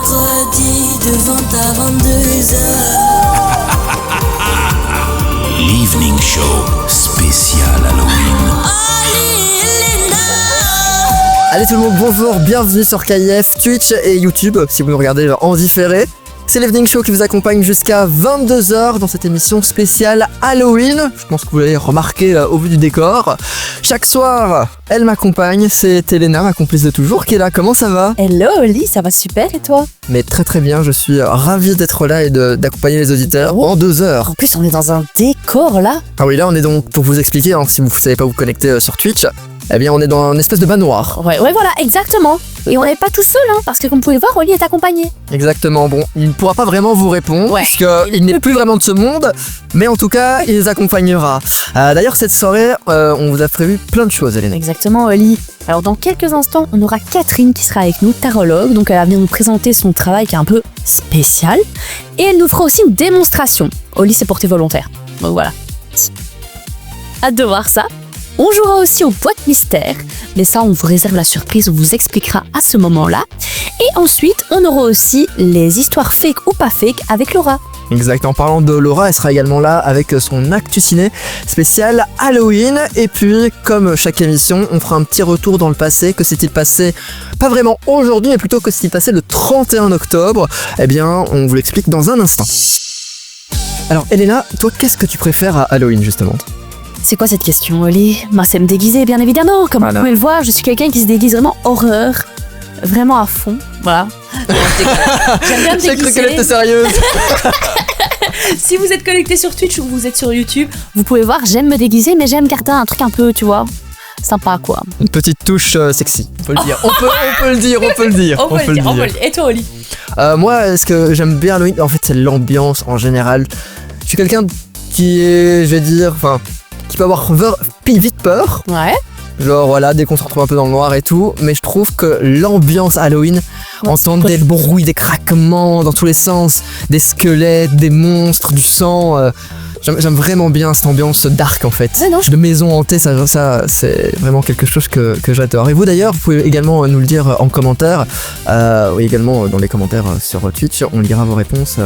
mercredi de 20 à 22h. L'Evening Show spécial Halloween. Allez tout le monde, bonjour, bienvenue sur KIF, Twitch et YouTube si vous nous regardez en différé. C'est l'Evening Show qui vous accompagne jusqu'à 22h dans cette émission spéciale Halloween. Je pense que vous l'avez remarqué au vu du décor. Chaque soir, elle m'accompagne, c'est Elena, ma complice de toujours, qui est là. Comment ça va ? Hello Oli, ça va super et toi ? Mais très très bien, je suis ravi d'être là et d'accompagner les auditeurs en 2 heures. En plus on est dans un décor là. Ah oui, là on est donc, pour vous expliquer, si vous ne savez pas vous connecter sur Twitch, eh bien on est dans un espèce de manoir. Ouais voilà, exactement. Et on n'est pas tout seul, parce que comme vous pouvez voir, Oli est accompagné. Exactement, bon, il ne pourra pas vraiment vous répondre, parce qu'il n'est plus vraiment de ce monde, mais en tout cas, il les accompagnera. D'ailleurs, cette soirée, on vous a prévu plein de choses, Elena. Exactement, Oli. Alors dans quelques instants, on aura Catherine qui sera avec nous, tarologue, donc elle va venir nous présenter son travail qui est un peu spécial, et elle nous fera aussi une démonstration. Oli s'est porté volontaire, donc voilà. Hâte de voir ça. On jouera aussi aux boîtes mystères, mais ça on vous réserve la surprise, on vous expliquera à ce moment-là. Et ensuite, on aura aussi les histoires fake ou pas fake avec Laura. Exact, en parlant de Laura, elle sera également là avec son Actu Ciné spécial Halloween. Et puis, comme chaque émission, on fera un petit retour dans le passé. Que s'est-il passé, pas vraiment aujourd'hui, mais plutôt que s'est-il passé le 31 octobre. Eh bien, on vous l'explique dans un instant. Alors, Elena, toi, qu'est-ce que tu préfères à Halloween, justement ? C'est quoi cette question, Oli ? Moi, c'est me déguiser, bien évidemment. Comme vous pouvez le voir, je suis quelqu'un qui se déguise vraiment horreur. Vraiment à fond. Voilà. J'aime bien me déguiser. J'ai cru qu'elle était sérieuse. Si vous êtes connecté sur Twitch ou vous êtes sur YouTube, vous pouvez voir, j'aime me déguiser, mais j'aime garder un truc un peu, tu vois, sympa, quoi. Une petite touche sexy, on peut le dire. On peut le dire. Et toi, Oli ? Moi, ce que j'aime bien Halloween, en fait, c'est l'ambiance en général. Je suis quelqu'un qui est, je vais dire, qui peut avoir vite peur. Ouais. Genre voilà, dès qu'on se retrouve un peu dans le noir et tout. Mais je trouve que l'ambiance Halloween, entendre des bruits, des craquements dans tous les sens, des squelettes, des monstres, du sang. J'aime vraiment bien cette ambiance dark en fait. Ouais, non, de maison hantée, ça c'est vraiment quelque chose que j'adore. Et vous d'ailleurs, vous pouvez également nous le dire en commentaire, ou également dans les commentaires sur Twitch, on lira vos réponses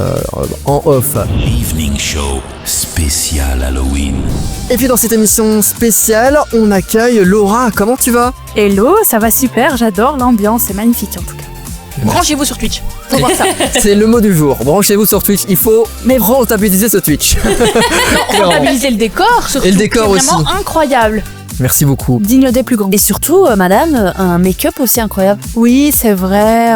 en off. L'Evening Show spécial Halloween. Et puis dans cette émission spéciale, on accueille Laura. Comment tu vas ? Hello, ça va super, j'adore l'ambiance, c'est magnifique en tout cas. Branchez-vous sur Twitch. Faut voir ça. C'est le mot du jour. Branchez-vous sur Twitch. Il faut rentabiliser ce Twitch. Rentabiliser le décor, surtout. Et le décor c'est aussi. vraiment incroyable, Merci beaucoup. digne des plus grands. Et surtout, madame, un make-up aussi incroyable. Oui, c'est vrai,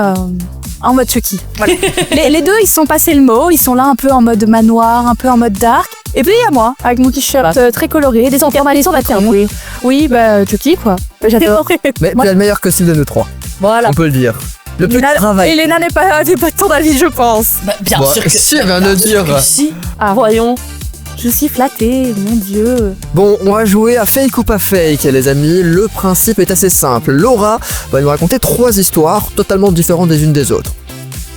en mode Chucky. Voilà. les deux, ils sont passés le mot, ils sont là un peu en mode manoir, un peu en mode dark. Et puis il y a moi, avec mon t-shirt très coloré, des enterrements battements. Oui, Chucky quoi. J'adore. Mais tu as le meilleur costume de nous trois. Voilà. On peut le dire. Le plus de travail. Elena n'est pas de ton avis, je pense. Bien Bon, sûr que si, elle vient de le dire. si. Ah, voyons. Je suis flattée, mon Dieu. Bon, on va jouer à fake ou pas fake, les amis. Le principe est assez simple. Laura va nous raconter 3 histoires totalement différentes les unes des autres.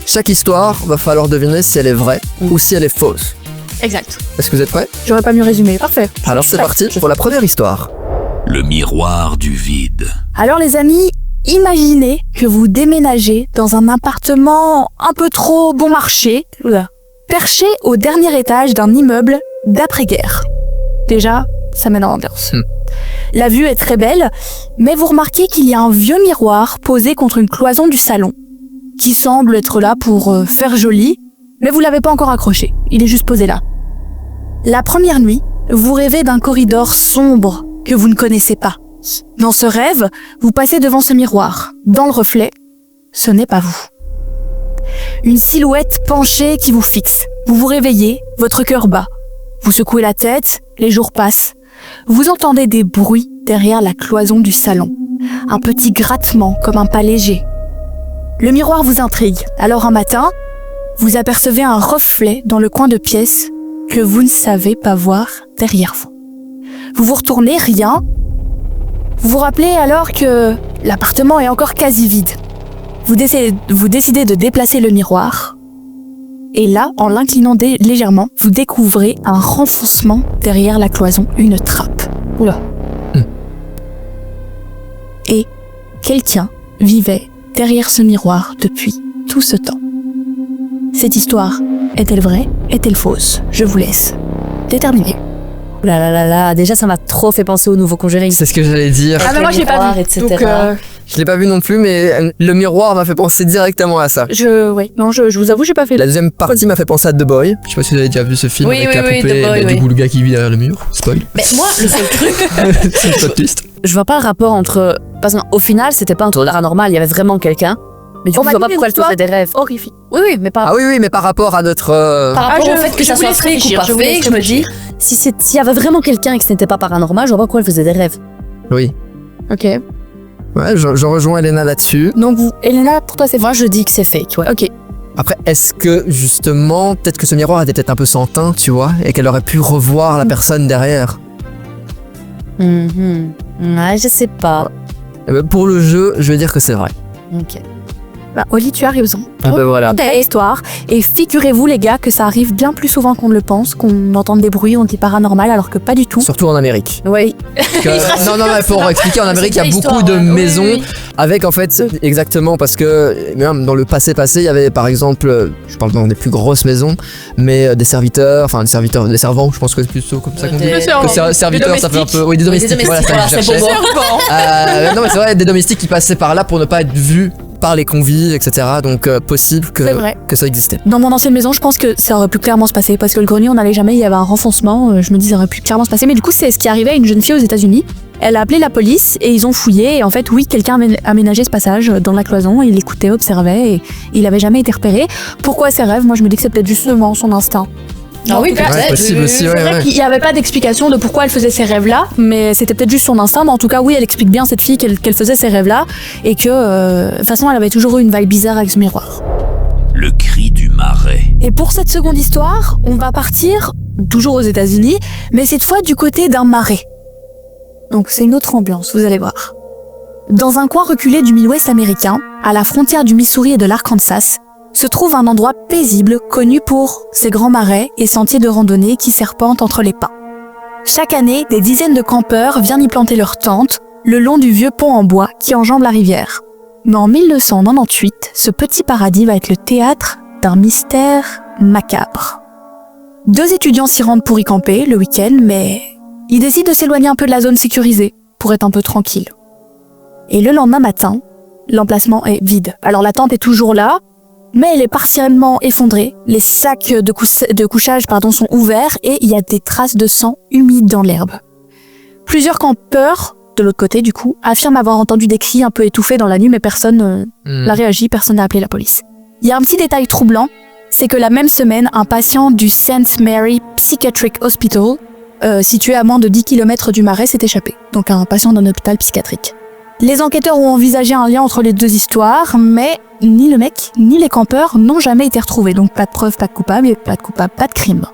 Chaque histoire, va falloir deviner si elle est vraie ou si elle est fausse. Exact. Est-ce que vous êtes prêts ? J'aurais pas mieux résumé. Parfait. Alors c'est parti pour la première histoire. Le miroir du vide. Alors les amis, imaginez que vous déménagez dans un appartement un peu trop bon marché, perché au dernier étage d'un immeuble d'après-guerre. Déjà, ça met dans l'ambiance. La vue est très belle, mais vous remarquez qu'il y a un vieux miroir posé contre une cloison du salon, qui semble être là pour faire joli, mais vous l'avez pas encore accroché, il est juste posé là. La première nuit, vous rêvez d'un corridor sombre que vous ne connaissez pas. Dans ce rêve, vous passez devant ce miroir. Dans le reflet, ce n'est pas vous. Une silhouette penchée qui vous fixe. Vous vous réveillez, votre cœur bat. Vous secouez la tête, les jours passent. Vous entendez des bruits derrière la cloison du salon. Un petit grattement comme un pas léger. Le miroir vous intrigue. Alors un matin, vous apercevez un reflet dans le coin de pièce que vous ne savez pas voir derrière vous. Vous vous retournez, rien. Vous vous rappelez alors que l'appartement est encore quasi vide. Vous décidez de déplacer le miroir. Et là, en l'inclinant légèrement, vous découvrez un renfoncement derrière la cloison, une trappe. Oula. Et quelqu'un vivait derrière ce miroir depuis tout ce temps. Cette histoire est-elle vraie? Est-elle fausse? Je vous laisse déterminer. Là là là là, déjà ça m'a trop fait penser au nouveau Conjuring. C'est ce que j'allais dire. Ah mais moi je l'ai pas miroir, vu, etc. donc Je l'ai pas vu non plus, mais le miroir m'a fait penser directement à ça. je vous avoue j'ai pas fait. La deuxième partie m'a fait penser à The Boy. Je sais pas si vous avez déjà vu ce film Oui, avec oui, la oui, poupée, The Boy, du oui. coup le gars qui vit derrière le mur. Spoil. Mais moi, le seul truc, C'est le plot twist. je vois pas le rapport entre. Parce qu'au final, c'était pas un tour paranormal, il y avait vraiment quelqu'un. Mais du coup, je vois pas pourquoi elle faisait des rêves. Horrifique. Oui, oui, mais par, Ah oui, mais par rapport à notre. par rapport je- au fait que je ça vous soit laisse fake ou réfléchir, pas je vous laisse fake, je me dis, s'il y avait vraiment quelqu'un et que ce n'était pas paranormal, je vois pas pourquoi elle faisait des rêves. Oui. Ok. Ouais, je rejoins Elena là-dessus. Donc vous, Elena, pour toi c'est Moi, je dis que c'est fake, ouais. Ok. Après, est-ce que justement, peut-être que ce miroir était peut-être un peu sans teint, tu vois, et qu'elle aurait pu revoir la personne derrière. Ouais, je sais pas. Eh ben, pour le jeu, je vais dire que c'est vrai. Ok. Bah, Oli, tu as raison. Ah ben voilà. Belle histoire. Et figurez-vous les gars que ça arrive bien plus souvent qu'on ne le pense, qu'on entende des bruits, on dit paranormal alors que pas du tout. Surtout en Amérique. Oui. Non, il faut expliquer, en Amérique, il y a une beaucoup histoire, de ouais. maisons Oui, oui. avec, en fait, exactement, parce que même dans le passé, il y avait, par exemple, je parle dans des plus grosses maisons, mais des serviteurs, des servants, je pense que c'est plutôt comme ça qu'on dit. Des Que serviteurs, ça fait un peu... Oui, des domestiques, voilà, c'est ça que je c'est cherchais. bon. Non, mais c'est vrai, des domestiques qui passaient par là pour ne pas être vus par les convives, etc. Donc, possible C'est vrai. que ça existait. Dans mon ancienne maison, je pense que ça aurait pu clairement se passer parce que le grenier, on n'allait jamais, il y avait un renfoncement. Je me dis, ça aurait pu clairement se passer. Mais du coup, c'est ce qui arrivait à une jeune fille aux États-Unis. Elle a appelé la police et ils ont fouillé. Et en fait, oui, quelqu'un a aménagé ce passage dans la cloison. Il écoutait, observait et il n'avait jamais été repéré. Pourquoi ces rêves? Moi, je me dis que c'est peut-être justement son instinct. Ah oui, En tout cas, Ouais, possible aussi, c'est ouais, vrai ouais. qu'il n'y avait pas d'explication de pourquoi elle faisait ces rêves-là, mais c'était peut-être juste son instinct. Mais en tout cas, oui, elle explique bien cette fille qu'elle faisait ces rêves-là et que, de toute façon, elle avait toujours eu une vibe bizarre avec ce miroir. Le cri du marais. Et pour cette seconde histoire, on va partir toujours aux États-Unis, mais cette fois du côté d'un marais. Donc c'est une autre ambiance, vous allez voir. Dans un coin reculé du Midwest américain, à la frontière du Missouri et de l'Arkansas, se trouve un endroit paisible connu pour ses grands marais et sentiers de randonnée qui serpentent entre les pins. Chaque année, des dizaines de campeurs viennent y planter leurs tentes le long du vieux pont en bois qui enjambe la rivière. Mais en 1998, ce petit paradis va être le théâtre d'un mystère macabre. 2 étudiants s'y rendent pour y camper le week-end, mais ils décident de s'éloigner un peu de la zone sécurisée pour être un peu tranquille. Et le lendemain matin, l'emplacement est vide. Alors la tente est toujours là, mais elle est partiellement effondrée. Les sacs de couchage sont ouverts et il y a des traces de sang humides dans l'herbe. Plusieurs campeurs, de l'autre côté du coup, affirment avoir entendu des cris un peu étouffés dans la nuit, mais personne n'a réagi, personne n'a appelé la police. Il y a un petit détail troublant, c'est que la même semaine, un patient du St. Mary Psychiatric Hospital, situé à moins de 10 km du marais, s'est échappé. Donc un patient d'un hôpital psychiatrique. Les enquêteurs ont envisagé un lien entre les deux histoires, mais ni le mec, ni les campeurs n'ont jamais été retrouvés. Donc pas de preuve, pas de coupable, et pas de coupable, pas de crime.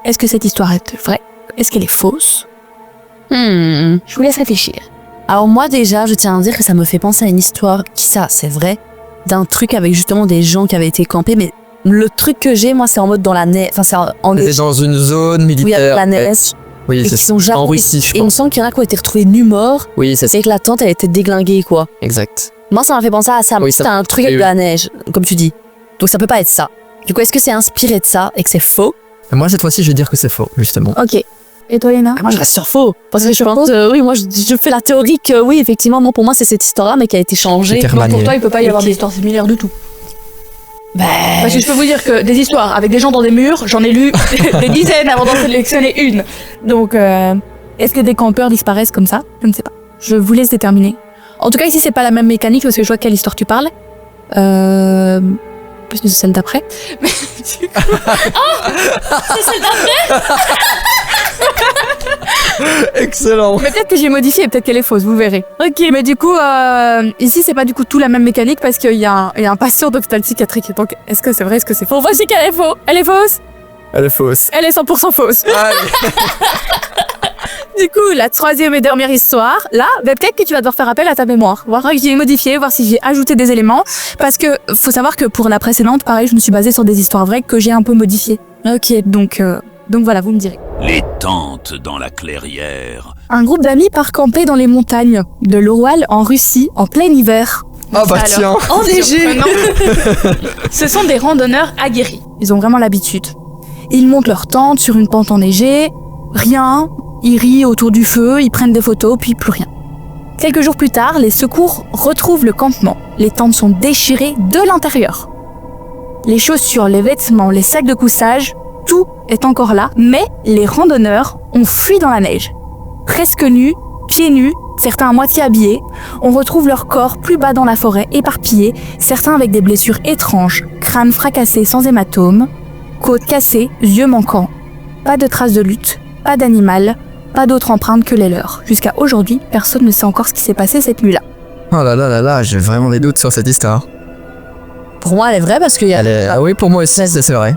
Est-ce que cette histoire est vraie? Est-ce qu'elle est fausse? Je vous laisse réfléchir. Alors moi déjà, je tiens à dire que ça me fait penser à une histoire qui, ça, c'est vrai, d'un truc avec justement des gens qui avaient été campés, mais le truc que j'ai, moi, c'est en mode dans la neige, enfin c'est en C'était dans une zone où il y a militaire. la neige, Oui, et c'est qui ça. sont jamais... En Russie, je Et il me pense. semble qu'il y en a qui ont été retrouvés nus morts, Oui, c'est ça. et que la tente, elle était déglinguée, quoi. Exact. Moi, ça m'a fait penser à ça. Oui, ça- C'était un truc avec oui, de la neige, comme tu dis. Donc ça peut pas être ça. Du coup, est-ce que c'est inspiré de ça et que c'est faux? Moi, cette fois-ci, je vais dire que c'est faux, justement. Ok. Et toi, Léna? Moi, je reste sur faux. Parce que je pense, oui, moi, je fais la théorie que, oui, effectivement, non, pour moi, c'est cette histoire-là, mais qui a été changée. C'était remanié. Pour toi, il peut pas y avoir Ok. d'histoire similaire du tout. Ben, Parce que je peux vous dire que des histoires avec des gens dans des murs, j'en ai lu des dizaines avant d'en sélectionner une. Donc, est-ce que des campeurs disparaissent comme ça? Je ne sais pas. Je vous laisse déterminer. En tout cas, ici, c'est pas la même mécanique parce que je vois quelle histoire tu parles. Plus de celle d'après. Mais du coup... c'est celle d'après. Excellent. Mais peut-être que j'ai modifié, peut-être qu'elle est fausse, vous verrez. Ok, mais du coup, ici, c'est pas du coup tout la même mécanique parce qu'il y a un patient d'hôpital psychiatrique. Donc, est-ce que c'est vrai, est-ce que c'est faux? Voici qu'elle est fausse. Elle est fausse. Elle est fausse. Elle est 100% fausse. Du coup, la troisième et dernière histoire, là, bah, peut-être que tu vas devoir faire appel à ta mémoire, voir si j'ai modifié, voir si j'ai ajouté des éléments, parce que faut savoir que pour la précédente, pareil, je me suis basée sur des histoires vraies que j'ai un peu modifiées. Ok, donc voilà, vous me direz. Les tentes dans la clairière. Un groupe d'amis part camper dans les montagnes de l'Oural en Russie en plein hiver. Ah bah Alors, tiens. Enneigé. Non. Ce sont des randonneurs aguerris. Ils ont vraiment l'habitude. Ils montent leur tente sur une pente enneigée, rien, ils rient autour du feu, ils prennent des photos, puis plus rien. Quelques jours plus tard, les secours retrouvent le campement. Les tentes sont déchirées de l'intérieur. Les chaussures, les vêtements, les sacs de couchage, tout est encore là, mais les randonneurs ont fui dans la neige. Presque nus, pieds nus, certains à moitié habillés, on retrouve leur corps plus bas dans la forêt, éparpillés, certains avec des blessures étranges, crâne fracassé sans hématome, côte cassée, yeux manquants. Pas de traces de lutte, pas d'animal, pas d'autres empreintes que les leurs. Jusqu'à aujourd'hui, personne ne sait encore ce qui s'est passé cette nuit-là. Oh là là là là, j'ai vraiment des doutes sur cette histoire. Pour moi, elle est vraie parce qu'il y a... Ah oui, pour moi aussi, c'est vrai.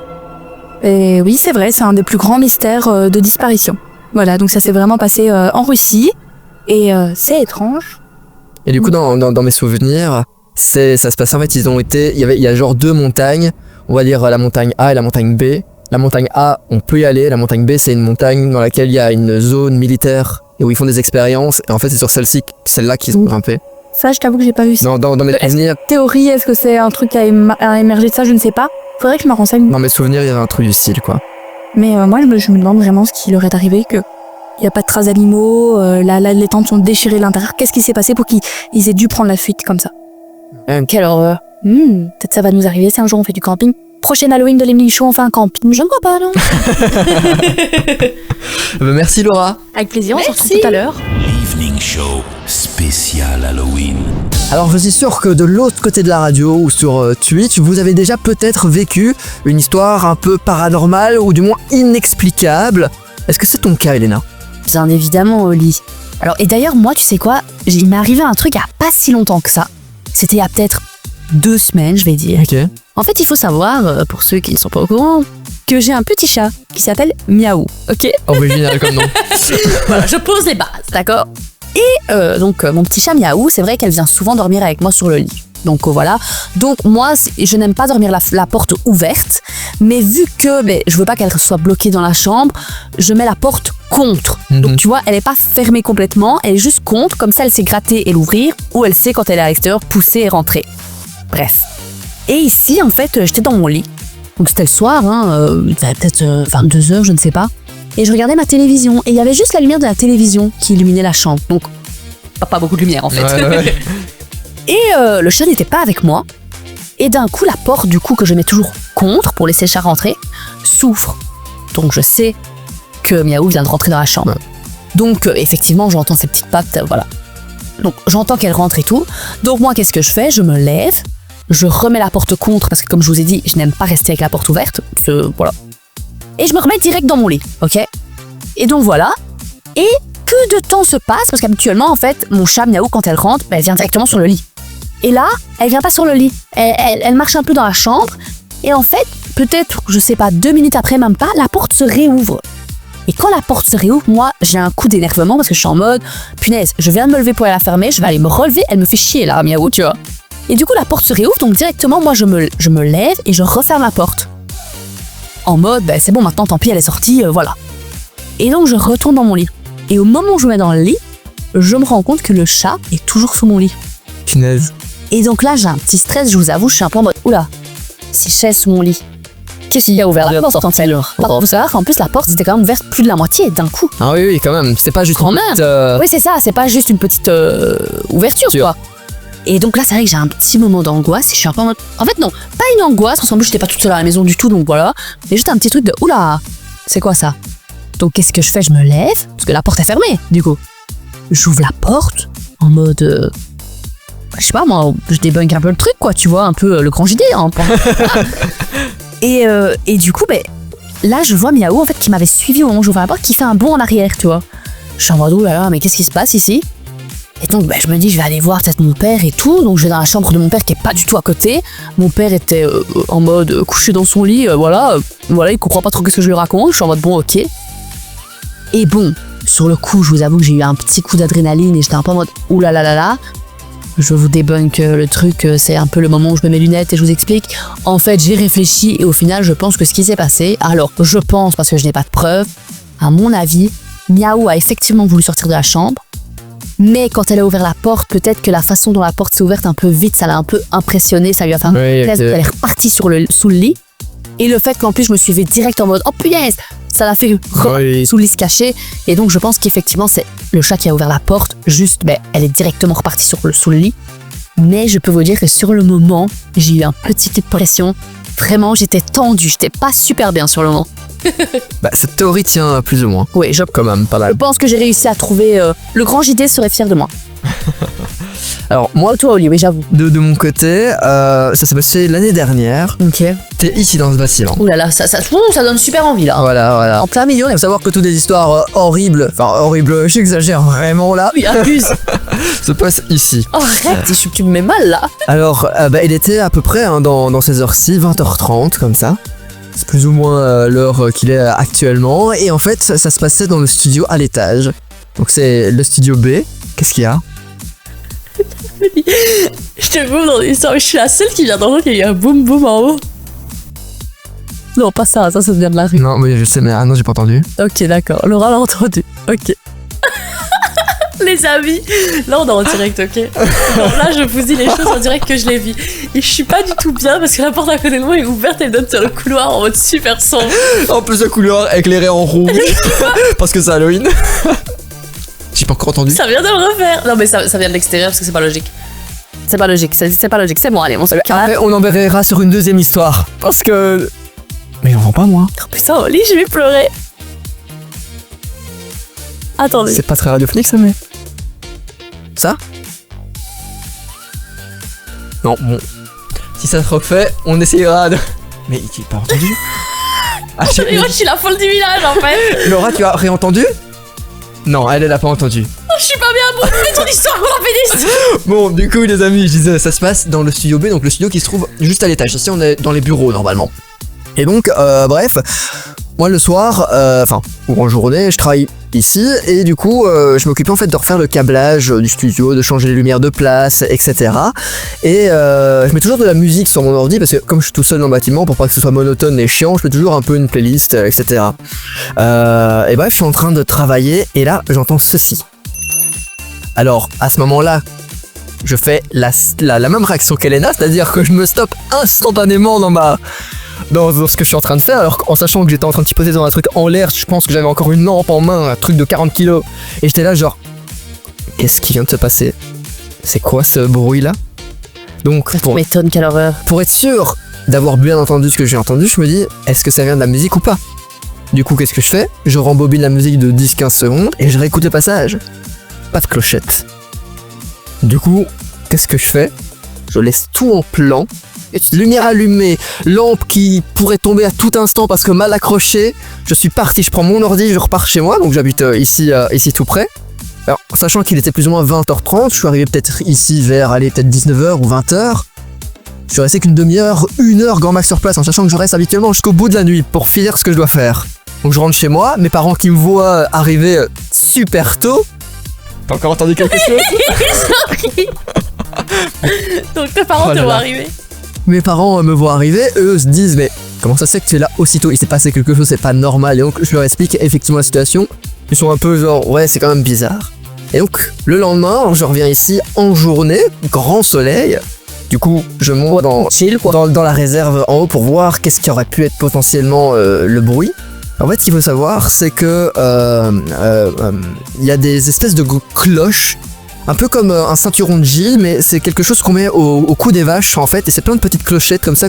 Et oui, c'est vrai, c'est un des plus grands mystères de disparition. Voilà, donc ça s'est vraiment passé en Russie, et c'est étrange. Et du coup, dans mes souvenirs, ça se passait en fait, il y a genre 2 montagnes, on va dire la montagne A et la montagne B. La montagne A, on peut y aller, la montagne B, c'est une montagne dans laquelle il y a une zone militaire et où ils font des expériences, et en fait c'est sur celle-là qu'ils ont grimpé. Ça, je t'avoue que j'ai pas vu ça. Dans mes souvenirs, Théorie, est-ce que c'est un truc qui a émergé de ça? Je ne sais pas. Faudrait que je me renseigne. dans mes souvenirs, il y avait un truc du style quoi. Mais moi, je me demande vraiment ce qui leur est arrivé, que il n'y a pas de traces d'animaux, les tentes sont déchirées de l'intérieur. Qu'est-ce qui s'est passé pour qu'ils aient dû prendre la fuite comme ça? Quelle horreur. Peut-être ça va nous arriver si un jour on fait du camping. Prochaine Halloween de l'Emily Show, on fait un camping. Je ne crois pas, non? Merci Laura. Avec plaisir, on se retrouve Merci. tout à l'heure. Evening Show spécial Halloween. Alors je suis sûr que de l'autre côté de la radio ou sur Twitch, vous avez déjà peut-être vécu une histoire un peu paranormale ou du moins inexplicable. Est-ce que c'est ton cas, Elena? Bien évidemment, Oli. Alors, et d'ailleurs, moi, tu sais quoi? Il m'est arrivé un truc il y a pas si longtemps que ça. C'était il y a peut-être 2 semaines, je vais dire. Ok. En fait, il faut savoir, pour ceux qui ne sont pas au courant, que j'ai un petit chat qui s'appelle Miaou, ok? Original comme nom. Voilà, je pose les bases, d'accord? Et donc, mon petit chat Miaou, c'est vrai qu'elle vient souvent dormir avec moi sur le lit. Donc voilà. Donc moi, je n'aime pas dormir la porte ouverte, mais vu que je veux pas qu'elle soit bloquée dans la chambre, je mets la porte contre. Donc tu vois, elle est pas fermée complètement, elle est juste contre, comme ça elle sait gratter et l'ouvrir, ou elle sait quand elle est à l'extérieur pousser et rentrer. Bref. Et ici, en fait, j'étais dans mon lit. Donc c'était le soir, il y avait peut-être 22h, je ne sais pas. Et je regardais ma télévision, et il y avait juste la lumière de la télévision qui illuminait la chambre. Donc pas beaucoup de lumière en fait. Ouais. Et le chat n'était pas avec moi. Et d'un coup, la porte, du coup, que je mets toujours contre pour laisser le chat rentrer, s'ouvre. Donc je sais que Miaou vient de rentrer dans la chambre. Ouais. Donc effectivement, j'entends ses petites pattes, voilà. Donc j'entends qu'elle rentre et tout. Donc moi, qu'est-ce que je fais? Je me lève, je remets la porte contre, parce que comme je vous ai dit, je n'aime pas rester avec la porte ouverte. Voilà. Et je me remets direct dans mon lit, ok? Et donc voilà. Et que de temps se passe, parce qu'habituellement, en fait, mon chat Miaou, quand elle rentre, elle vient directement sur le lit. Et là, elle vient pas sur le lit. Elle marche un peu dans la chambre. Et en fait, peut-être, je sais pas, 2 minutes après, même pas, la porte se réouvre. Et quand la porte se réouvre, moi, j'ai un coup d'énervement parce que je suis en mode, punaise, je viens de me lever pour aller la fermer, je vais aller me relever, elle me fait chier là, Miaou, tu vois. Et du coup, la porte se réouvre, donc directement, moi, je me lève et je referme la porte. En mode, c'est bon, maintenant, tant pis, elle est sortie, voilà. Et donc, je retourne dans mon lit. Et au moment où je me mets dans le lit, je me rends compte que le chat est toujours sous mon lit. Punaise. Et donc là, j'ai un petit stress, je vous avoue, je suis un peu en mode, oula, si je suis sous mon lit, qu'est-ce qu'il y a ouvert la porte en fait? Faut savoir qu'en plus, la porte était quand même ouverte plus de la moitié d'un coup. Ah oui, quand même. C'est pas juste Quand une même. petite, Oui, c'est ça, c'est pas juste une petite ouverture, quoi. Et donc là, c'est vrai que j'ai un petit moment d'angoisse et je suis un peu en mode... En fait, non, pas une angoisse, parce qu'en plus, j'étais pas toute seule à la maison du tout, donc voilà. Mais juste un petit truc de, oula, c'est quoi ça? Donc qu'est-ce que je fais? Je me lève, parce que la porte est fermée, du coup. J'ouvre la porte, en mode... je sais pas, moi, je débunk un peu le truc, quoi, tu vois, un peu le grand JD. Hein, et du coup, là, je vois Miaou, en fait, qui m'avait suivi au moment où j'ouvrais la porte, qui fait un bond en arrière, tu vois. Je suis en mode, oh là là, mais qu'est-ce qui se passe ici? Et donc, je me dis, je vais aller voir peut-être mon père et tout. Donc, je vais dans la chambre de mon père qui est pas du tout à côté. Mon père était en mode couché dans son lit, voilà, il comprend pas trop ce que je lui raconte. Je suis en mode, bon, ok. Et bon, sur le coup, je vous avoue que j'ai eu un petit coup d'adrénaline et j'étais un peu en mode, oulalalala. Je vous débunk le truc, c'est un peu le moment où je mets mes lunettes et je vous explique. En fait, j'ai réfléchi et au final, je pense que ce qui s'est passé, alors je pense parce que je n'ai pas de preuves, à mon avis, Miaou a effectivement voulu sortir de la chambre, Mais quand elle a ouvert la porte, peut-être que la façon dont la porte s'est ouverte un peu vite, ça l'a un peu impressionné, ça lui a fait un peu plaisir, elle est repartie sous le lit. Et le fait qu'en plus je me suis fait direct en mode oh punaise, ça l'a fait sous le lit se cacher. Et donc je pense qu'effectivement c'est le chat qui a ouvert la porte, juste elle est directement repartie sous le lit. Mais je peux vous dire que sur le moment, j'ai eu un petit coup de pression. Vraiment, j'étais tendue, j'étais pas super bien sur le moment. Cette théorie tient plus ou moins. Oui, Quand même, pas mal. je pense que j'ai réussi à trouver... le grand JD serait fier de moi. Alors, moi, Toi, Oli, oui, j'avoue. de mon côté, ça s'est passé l'année dernière. Ok. T'es ici dans ce bâtiment. Ouh là là, ça donne super envie là. Voilà. En plein milieu, il faut savoir que toutes des histoires horribles, j'exagère vraiment là, Oui, abuse. se passent ici. Oh, arrête, tu me mets mal là. Alors, il était à peu près dans ces heures-ci, 20h30, comme ça. C'est plus ou moins l'heure qu'il est actuellement. Et en fait, ça se passait dans le studio à l'étage. Donc c'est le studio B. Qu'est-ce qu'il y a? Je te boum dans l'histoire, je suis la seule qui vient d'entendre qu'il y a eu un boum boum en haut. Non, pas ça vient de la rue. Non, mais je sais, mais non, j'ai pas entendu. Ok, d'accord, Laura l'a entendu. Ok. Les amis, là on est en direct, ok. Donc là je vous dis les choses en direct que je les vis. Et je suis pas du tout bien parce que la porte à côté de moi est ouverte et elle donne sur le couloir en mode super sombre. En plus, le couloir éclairé en rouge. Parce que c'est Halloween. J'ai pas encore entendu. Ça vient de me refaire. Non mais ça vient de l'extérieur parce que c'est pas logique. C'est pas logique, c'est pas logique. C'est bon, allez, on se calme. Après, on en verra sur une deuxième histoire. Parce que... Mais on vend pas, moi. Oh putain, Oli, je vais pleurer. Attendez. C'est pas très radiophonique, ça, mais... Ça? Non, bon. Si ça se refait, on essayera de... Mais il pas entendu. Ah, Mais moi je suis la folle du village en fait. Laura, tu as réentendu? Non, elle a pas entendu. Oh, je suis pas bien, bon, fais ton histoire, on en finisse. Bon, du coup, les amis, je disais, ça se passe dans le studio B, donc le studio qui se trouve juste à l'étage. Ici, on est dans les bureaux, normalement. Et donc, bref, moi, le soir, ou en journée, je travaille ici, et du coup, je m'occupais en fait de refaire le câblage du studio, de changer les lumières de place, etc. Et je mets toujours de la musique sur mon ordi, parce que comme je suis tout seul dans le bâtiment, pour pas que ce soit monotone et chiant, je mets toujours un peu une playlist, etc. Et bref, je suis en train de travailler, et là, j'entends ceci. Alors, à ce moment-là, je fais la même réaction qu'Elena, c'est-à-dire que je me stoppe instantanément dans ce que je suis en train de faire, alors qu'en sachant que j'étais en train de chipoter dans un truc en l'air, je pense que j'avais encore une lampe en main, un truc de 40 kilos, et j'étais là genre, qu'est-ce qui vient de se passer? C'est quoi ce bruit-là? Donc, Ça m'étonne, quelle horreur. pour être sûr d'avoir bien entendu ce que j'ai entendu, je me dis, est-ce que ça vient de la musique ou pas? Du coup, qu'est-ce que je fais? Je rembobine la musique de 10-15 secondes, et je réécoute le passage. Pas de clochette. Du coup, qu'est-ce que je fais? Je laisse tout en plan, lumière allumée, lampe qui pourrait tomber à tout instant parce que mal accrochée. Je suis parti, je prends mon ordi, je repars chez moi, donc j'habite ici tout près. Alors, sachant qu'il était plus ou moins 20h30, je suis arrivé peut-être ici vers, peut-être 19h ou 20h. Je suis resté qu'une demi-heure, 1 heure grand max sur place, en sachant que je reste habituellement jusqu'au bout de la nuit pour finir ce que je dois faire. Donc je rentre chez moi, mes parents qui me voient arriver super tôt. T'as encore entendu quelque chose? Donc tes parents te voient arriver. Mes parents me voient arriver, eux se disent mais comment ça se fait que tu es là aussitôt? Il s'est passé quelque chose, c'est pas normal. Et donc je leur explique effectivement la situation. Ils sont un peu genre ouais c'est quand même bizarre. Et donc le lendemain, je reviens ici en journée, grand soleil. Du coup je monte dans la réserve en haut pour voir qu'est-ce qui aurait pu être potentiellement le bruit. En fait ce qu'il faut savoir c'est que y a des espèces de cloches. Un peu comme un ceinturon de Gilles, mais c'est quelque chose qu'on met au cou des vaches en fait, et c'est plein de petites clochettes comme ça,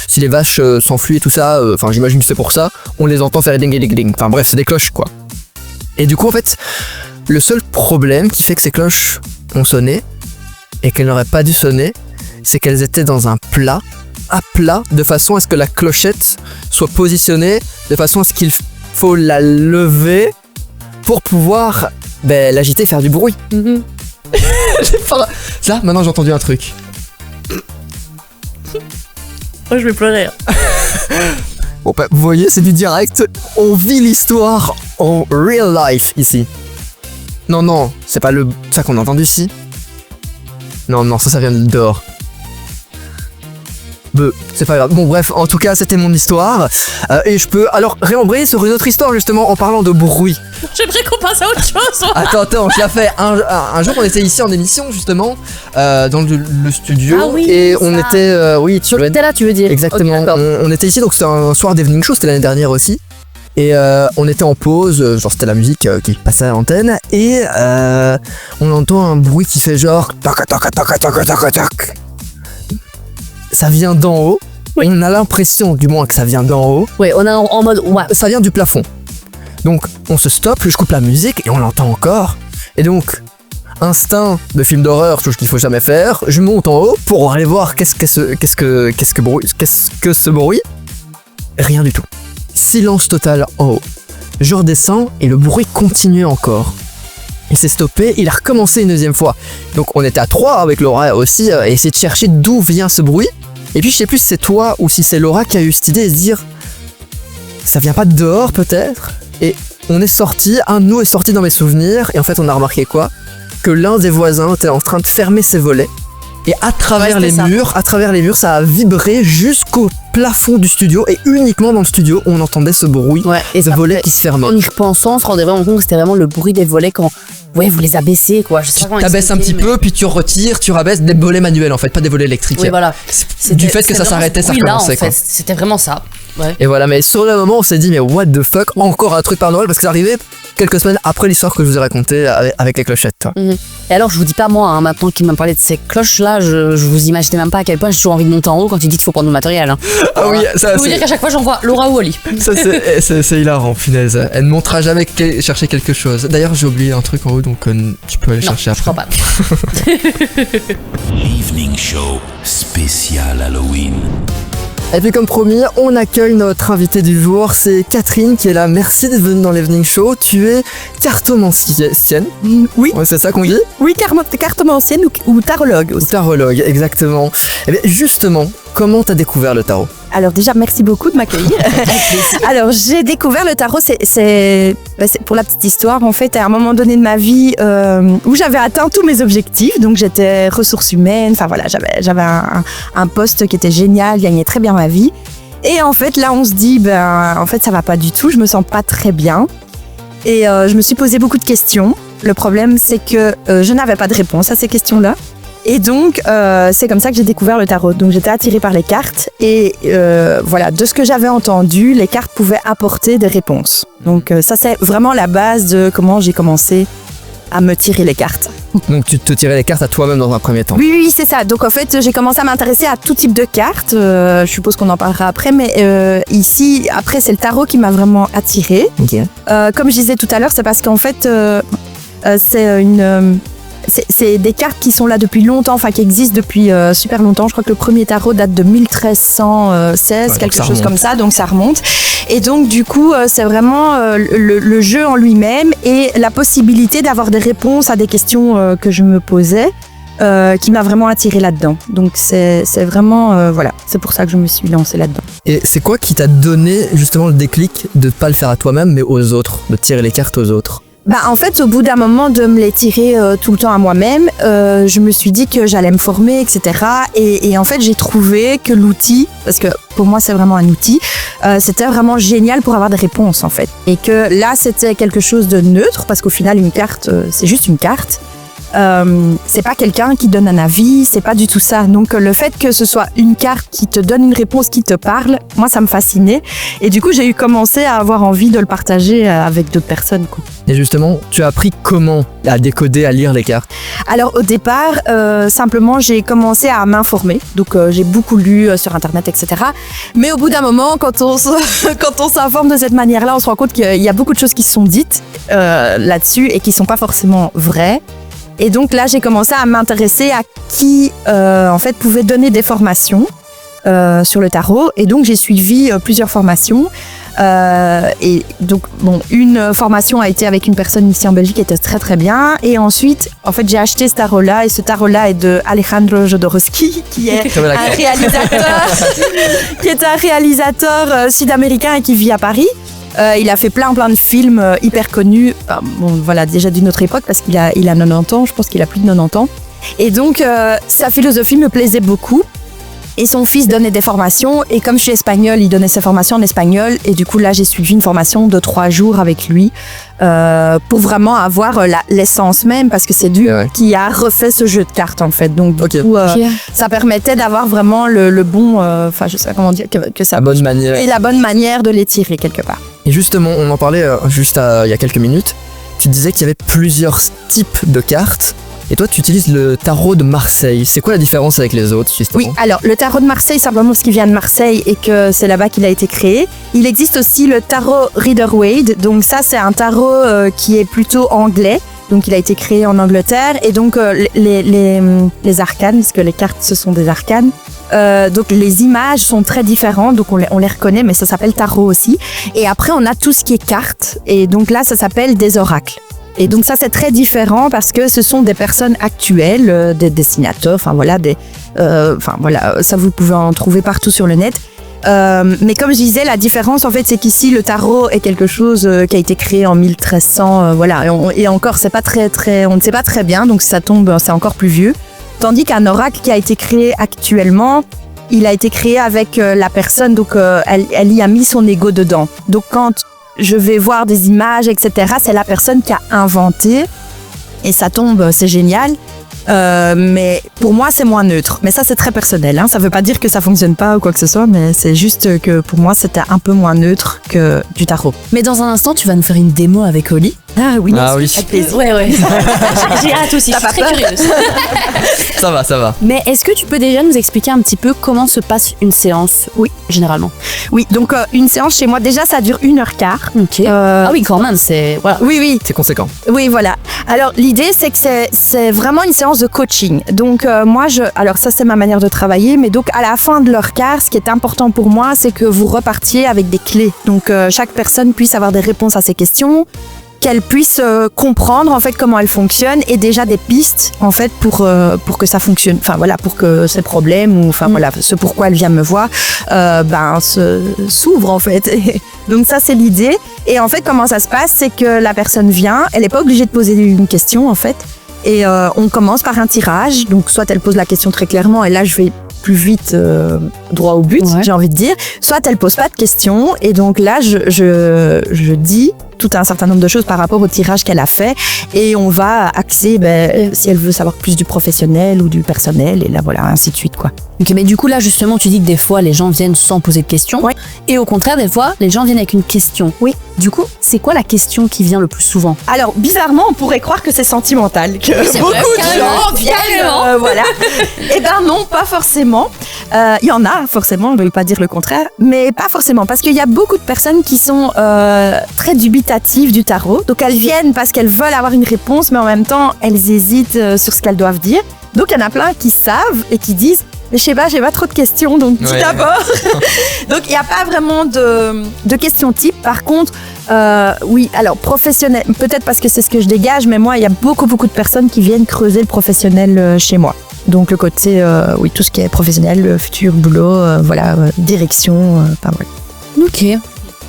si les vaches s'enfuient et tout ça, j'imagine que c'est pour ça, on les entend faire ding ding ding, enfin bref, c'est des cloches quoi. Et du coup en fait, le seul problème qui fait que ces cloches ont sonné, et qu'elles n'auraient pas dû sonner, c'est qu'elles étaient dans un plat, à plat, de façon à ce que la clochette soit positionnée, de façon à ce qu'il faut la lever pour pouvoir... l'agiter, faire du bruit. Ça, maintenant j'ai entendu un truc. Moi je vais pleurer. Bon, vous voyez, c'est du direct. On vit l'histoire en real life ici. Non, c'est pas ça qu'on a entendu ici. Non, ça vient de dehors. c'est pas grave. Bon bref, en tout cas c'était mon histoire. Et je peux alors réembrayer sur une autre histoire justement en parlant de bruit. J'aimerais qu'on passe à autre chose. Attends, je l'ai fait. Un jour on était ici en émission justement, dans le studio. Ah oui, et on ça. était, Sur le là, tu veux dire. exactement. Ok, d'accord. On était ici, donc c'était un soir d'Evening Show, c'était l'année dernière aussi. Et on était en pause, genre c'était la musique qui passait à l'antenne, et on entend un bruit qui fait genre toc toc toc toc toc toc. Ça vient d'en haut. Oui. On a l'impression du moins que ça vient d'en haut. Ouais, on est en mode ouais. Ça vient du plafond. Donc on se stoppe, je coupe la musique et on l'entend encore. Et donc instinct de film d'horreur, chose qu'il faut jamais faire, je monte en haut pour aller voir qu'est-ce que ce bruit. Rien du tout. Silence total en haut. Je redescends et le bruit continue encore. Il s'est stoppé, il a recommencé une deuxième fois. Donc on était à 3 avec Laura aussi à essayer de chercher d'où vient ce bruit. Et puis je sais plus si c'est toi ou si c'est Laura qui a eu cette idée de se dire ça vient pas de dehors peut-être. Et on est sorti, un de nous est sorti dans mes souvenirs et en fait on a remarqué quoi? Que l'un des voisins était en train de fermer ses volets. Et à travers les murs, ça a vibré jusqu'au plafond du studio et uniquement dans le studio, on entendait ce bruit et de volets qui se ferment. En y repensant, on se rendait vraiment compte que c'était vraiment le bruit des volets quand vous les abaissez quoi. Je sais pas comment t'abaisses un petit peu, puis tu retires, tu rabaisses des volets manuels en fait, pas des volets électriques. Oui, voilà. Du fait que ça s'arrêtait, ça recommençait quoi. C'était vraiment ça. Ouais. Et voilà, mais sur le moment, on s'est dit mais what the fuck, encore un truc paranormal parce que c'est arrivé quelques semaines après l'histoire que je vous ai racontée avec les clochettes. Toi. Et alors, je vous dis pas moi, maintenant qu'il m'a parlé de ces cloches là, je vous imaginez même pas à quel point j'ai toujours envie de monter en haut quand tu dis qu'il faut prendre le matériel. Hein. Ah oui, ça je peux vous dire qu'à chaque fois j'envoie Laura ou Oli. Ça c'est hilarant, punaise. Elle ne montrera jamais chercher quelque chose. D'ailleurs, j'ai oublié un truc en haut, donc tu peux aller chercher après. Je crois pas. Evening Show spécial Halloween. Et puis comme promis, on accueille notre invitée du jour, c'est Catherine qui est là. Merci d'être venue dans l'Evening Show. Tu es cartomancienne. Oui. Ouais, c'est ça qu'on dit? Oui, cartomancienne ou tarologue aussi. Tarologue, exactement. Et bien justement, comment t'as découvert le tarot? Alors déjà, merci beaucoup de m'accueillir. Alors, j'ai découvert le tarot, c'est pour la petite histoire, en fait, à un moment donné de ma vie où j'avais atteint tous mes objectifs. Donc, j'étais ressources humaines, enfin voilà, j'avais un poste qui était génial, gagnais très bien ma vie. Et en fait, là, on se dit, en fait, ça va pas du tout, je me sens pas très bien. Et je me suis posé beaucoup de questions. Le problème, c'est que je n'avais pas de réponse à ces questions-là. Et donc, c'est comme ça que j'ai découvert le tarot. Donc, j'étais attirée par les cartes et voilà, de ce que j'avais entendu, les cartes pouvaient apporter des réponses. Donc, ça, c'est vraiment la base de comment j'ai commencé à me tirer les cartes. Donc, tu te tirais les cartes à toi-même dans un premier temps? Oui, c'est ça. Donc, en fait, j'ai commencé à m'intéresser à tout type de cartes. Je suppose qu'on en parlera après, mais ici, après, c'est le tarot qui m'a vraiment attirée. Okay. Comme je disais tout à l'heure, c'est parce qu'en fait, c'est des cartes qui sont là depuis longtemps, enfin qui existent depuis super longtemps. Je crois que le premier tarot date de 1316, quelque chose comme ça, donc ça remonte. Et donc du coup, c'est vraiment le jeu en lui-même et la possibilité d'avoir des réponses à des questions que je me posais qui m'a vraiment attirée là-dedans. Donc c'est vraiment, voilà, c'est pour ça que je me suis lancée là-dedans. Et c'est quoi qui t'a donné justement le déclic de ne pas le faire à toi-même, mais aux autres, de tirer les cartes aux autres? En fait, au bout d'un moment de me les tirer tout le temps à moi-même, je me suis dit que j'allais me former, etc. Et en fait, j'ai trouvé que l'outil, parce que pour moi, c'est vraiment un outil, c'était vraiment génial pour avoir des réponses, en fait. Et que là, c'était quelque chose de neutre, parce qu'au final, une carte, c'est juste une carte. C'est pas quelqu'un qui donne un avis, c'est pas du tout ça. Donc le fait que ce soit une carte qui te donne une réponse qui te parle, moi ça me fascinait. Et du coup j'ai commencé à avoir envie de le partager avec d'autres personnes, quoi. Et justement, tu as appris comment à décoder, à lire les cartes? Alors au départ, simplement j'ai commencé à m'informer. Donc j'ai beaucoup lu sur internet, etc. Mais au bout d'un moment, quand on s'informe de cette manière-là, on se rend compte qu'il y a beaucoup de choses qui se sont dites là-dessus et qui sont pas forcément vraies. Et donc là, j'ai commencé à m'intéresser à qui, en fait, pouvait donner des formations sur le tarot. Et donc, j'ai suivi plusieurs formations. Et donc, une formation a été avec une personne ici en Belgique qui était très très bien. Et ensuite, en fait, j'ai acheté ce tarot-là. Et ce tarot-là est de Alejandro Jodorowsky, qui est un réalisateur sud-américain et qui vit à Paris. Il a fait plein de films hyper connus, voilà, déjà d'une autre époque parce qu'il a 90 ans, je pense qu'il a plus de 90 ans. Et donc sa philosophie me plaisait beaucoup Et son fils donnait des formations. Et comme je suis espagnole, il donnait ses formations en espagnol. Et du coup, là, j'ai suivi une formation de 3 jours avec lui pour vraiment avoir l'essence même. Parce que c'est lui qui a refait ce jeu de cartes, en fait. Donc, du coup, ça permettait d'avoir vraiment le bon... Enfin, je sais pas comment dire que ça... La bonne manière. Et la bonne manière de les tirer, quelque part. Et justement, on en parlait il y a quelques minutes. Tu disais qu'il y avait plusieurs types de cartes. Et toi, tu utilises le tarot de Marseille. C'est quoi la différence avec les autres, justement? Oui, alors le tarot de Marseille, simplement parce qu'il vient de Marseille et que c'est là-bas qu'il a été créé. Il existe aussi le tarot Rider-Waite. Donc ça, c'est un tarot qui est plutôt anglais. Donc il a été créé en Angleterre. Et donc les arcanes, parce que les cartes, ce sont des arcanes. Donc les images sont très différentes, donc on les reconnaît, mais ça s'appelle tarot aussi. Et après, on a tout ce qui est cartes. Et donc là, ça s'appelle des oracles. Et donc ça, c'est très différent parce que ce sont des personnes actuelles, des dessinateurs, enfin voilà, ça vous pouvez en trouver partout sur le net. Mais comme je disais, la différence en fait, c'est qu'ici le tarot est quelque chose qui a été créé en 1300, voilà, et encore c'est pas très, on ne sait pas très bien, donc ça tombe, c'est encore plus vieux. Tandis qu'un oracle qui a été créé actuellement, il a été créé avec la personne, donc elle y a mis son ego dedans. Donc quand je vais voir des images, etc., c'est la personne qui a inventé, et ça tombe, c'est génial. Mais pour moi, c'est moins neutre. Mais ça, c'est très personnel. Hein. Ça veut pas dire que ça fonctionne pas ou quoi que ce soit, mais c'est juste que pour moi, c'était un peu moins neutre que du tarot. Mais dans un instant, tu vas nous faire une démo avec Oli. Ah oui. Ah oui. Avec plaisir. Ouais. J'ai hâte aussi. Je suis très curieuse. Ça va. Mais est-ce que tu peux déjà nous expliquer un petit peu comment se passe une séance? Oui, généralement. Oui, donc une séance chez moi, déjà, ça dure 1h15. Ok. Ah oui, quand même, c'est... Voilà. Oui. C'est conséquent. Oui, voilà. Alors, l'idée, c'est que c'est vraiment une séance de coaching. Donc, alors ça, c'est ma manière de travailler, mais donc, à la fin de l'heure quart, ce qui est important pour moi, c'est que vous repartiez avec des clés. Donc, chaque personne puisse avoir des réponses à ses questions, qu'elle puisse comprendre en fait comment elle fonctionne et déjà des pistes en fait pour que ça fonctionne, enfin voilà, pour que ces problèmes ou enfin voilà, ce pourquoi elle vient me voir s'ouvre en fait. Donc ça, c'est l'idée. Et en fait, comment ça se passe, c'est que la personne vient, elle n'est pas obligée de poser une question en fait, et on commence par un tirage. Donc soit elle pose la question très clairement, et là je vais plus vite droit au but, j'ai envie de dire, soit elle pose pas de questions, et donc là je dis tout un certain nombre de choses par rapport au tirage qu'elle a fait, et on va axer si elle veut savoir plus du professionnel ou du personnel, et là voilà, ainsi de suite quoi. Ok, mais du coup là justement tu dis que des fois les gens viennent sans poser de questions, et au contraire des fois les gens viennent avec une question. Oui. Du coup, c'est quoi la question qui vient le plus souvent? Alors bizarrement, on pourrait croire que c'est sentimental, que beaucoup de gens viennent, voilà. Eh ben non, pas forcément. Il y en a forcément, je ne veux pas dire le contraire, mais pas forcément, parce qu'il y a beaucoup de personnes qui sont très dubitatives du tarot. Donc elles viennent parce qu'elles veulent avoir une réponse, mais en même temps elles hésitent sur ce qu'elles doivent dire. Donc il y en a plein qui savent et qui disent « je sais pas, j'ai pas trop de questions, donc dis d'abord ». Donc il n'y a pas vraiment de questions type. Par contre, oui, alors professionnel, peut-être parce que c'est ce que je dégage, mais moi il y a beaucoup de personnes qui viennent creuser le professionnel chez moi. Donc le côté, oui, tout ce qui est professionnel, le futur boulot, voilà, direction, enfin voilà. Ok.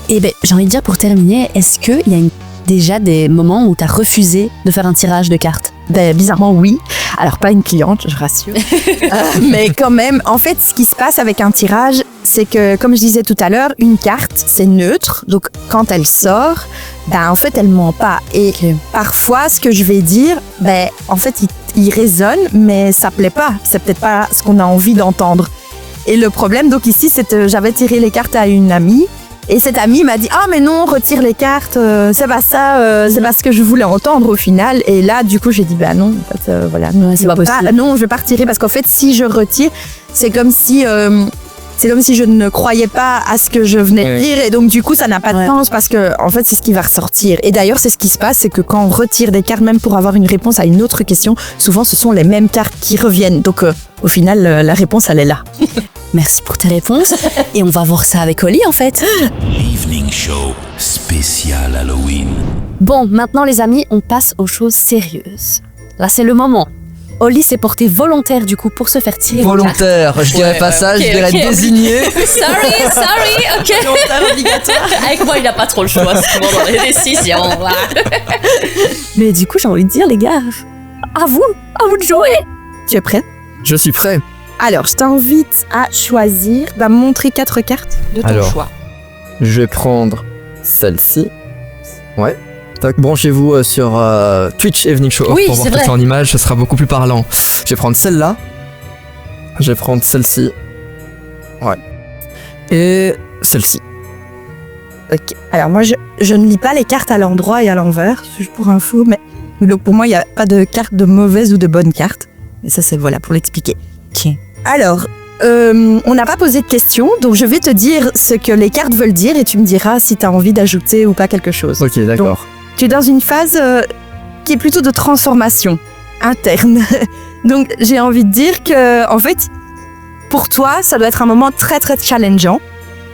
Et j'ai envie de dire pour terminer, est-ce qu'il y a déjà des moments où tu as refusé de faire un tirage de cartes? Bizarrement oui. Alors pas une cliente, je rassure. Mais quand même, en fait, ce qui se passe avec un tirage, c'est que, comme je disais tout à l'heure, une carte, c'est neutre. Donc quand elle sort, en fait, elle ment pas. Et parfois, ce que je vais dire, en fait, il résonne, mais ça plaît pas. C'est peut-être pas ce qu'on a envie d'entendre. Et le problème, donc ici, c'est que j'avais tiré les cartes à une amie. Et cette amie m'a dit « Ah mais non, retire les cartes, c'est pas ça, c'est pas ce que je voulais entendre au final. » Et là, du coup, j'ai dit « Bah non, en fait, voilà, c'est pas possible. Non, je vais pas retirer parce qu'en fait, si je retire, c'est comme si je ne croyais pas à ce que je venais de dire, et donc du coup, ça n'a pas de sens parce que en fait, c'est ce qui va ressortir. Et d'ailleurs, c'est ce qui se passe, c'est que quand on retire des cartes, même pour avoir une réponse à une autre question, souvent, ce sont les mêmes cartes qui reviennent. Donc, au final, la réponse, elle est là. Merci pour tes réponses. Et on va voir ça avec Oli, en fait. Evening Show spécial Halloween. Bon, maintenant, les amis, on passe aux choses sérieuses. Là, c'est le moment. Oli s'est porté volontaire, du coup, pour se faire tirer. Volontaire, je dirais pas ça, je dirais désigné. Sorry, ok. Volontaire obligatoire. Avec moi, il n'a pas trop le choix, souvent dans les décisions. Mais du coup, j'ai envie de dire, les gars, à vous de jouer. Tu es prêt? Je suis prêt. Alors, je t'invite à choisir, montrer 4 cartes de ton Alors. choix. Je vais prendre celle-ci. Ouais. Tac, branchez-vous sur Twitch Evening Show Oui, pour voir c'est tout vrai. ça en image, ce sera beaucoup plus parlant. Je vais prendre celle-là. Je vais prendre celle-ci. Ouais. Et celle-ci. Ok. Alors moi, je ne lis pas les cartes à l'endroit et à l'envers, c'est juste pour info, mais donc pour moi, il n'y a pas de carte de mauvaise ou de bonne carte. Et ça, c'est voilà, pour l'expliquer. Ok. Alors, on n'a pas posé de questions, donc je vais te dire ce que les cartes veulent dire et tu me diras si tu as envie d'ajouter ou pas quelque chose. Ok, d'accord. Tu es dans une phase qui est plutôt de transformation interne. Donc j'ai envie de dire que, en fait, pour toi, ça doit être un moment très très challengeant.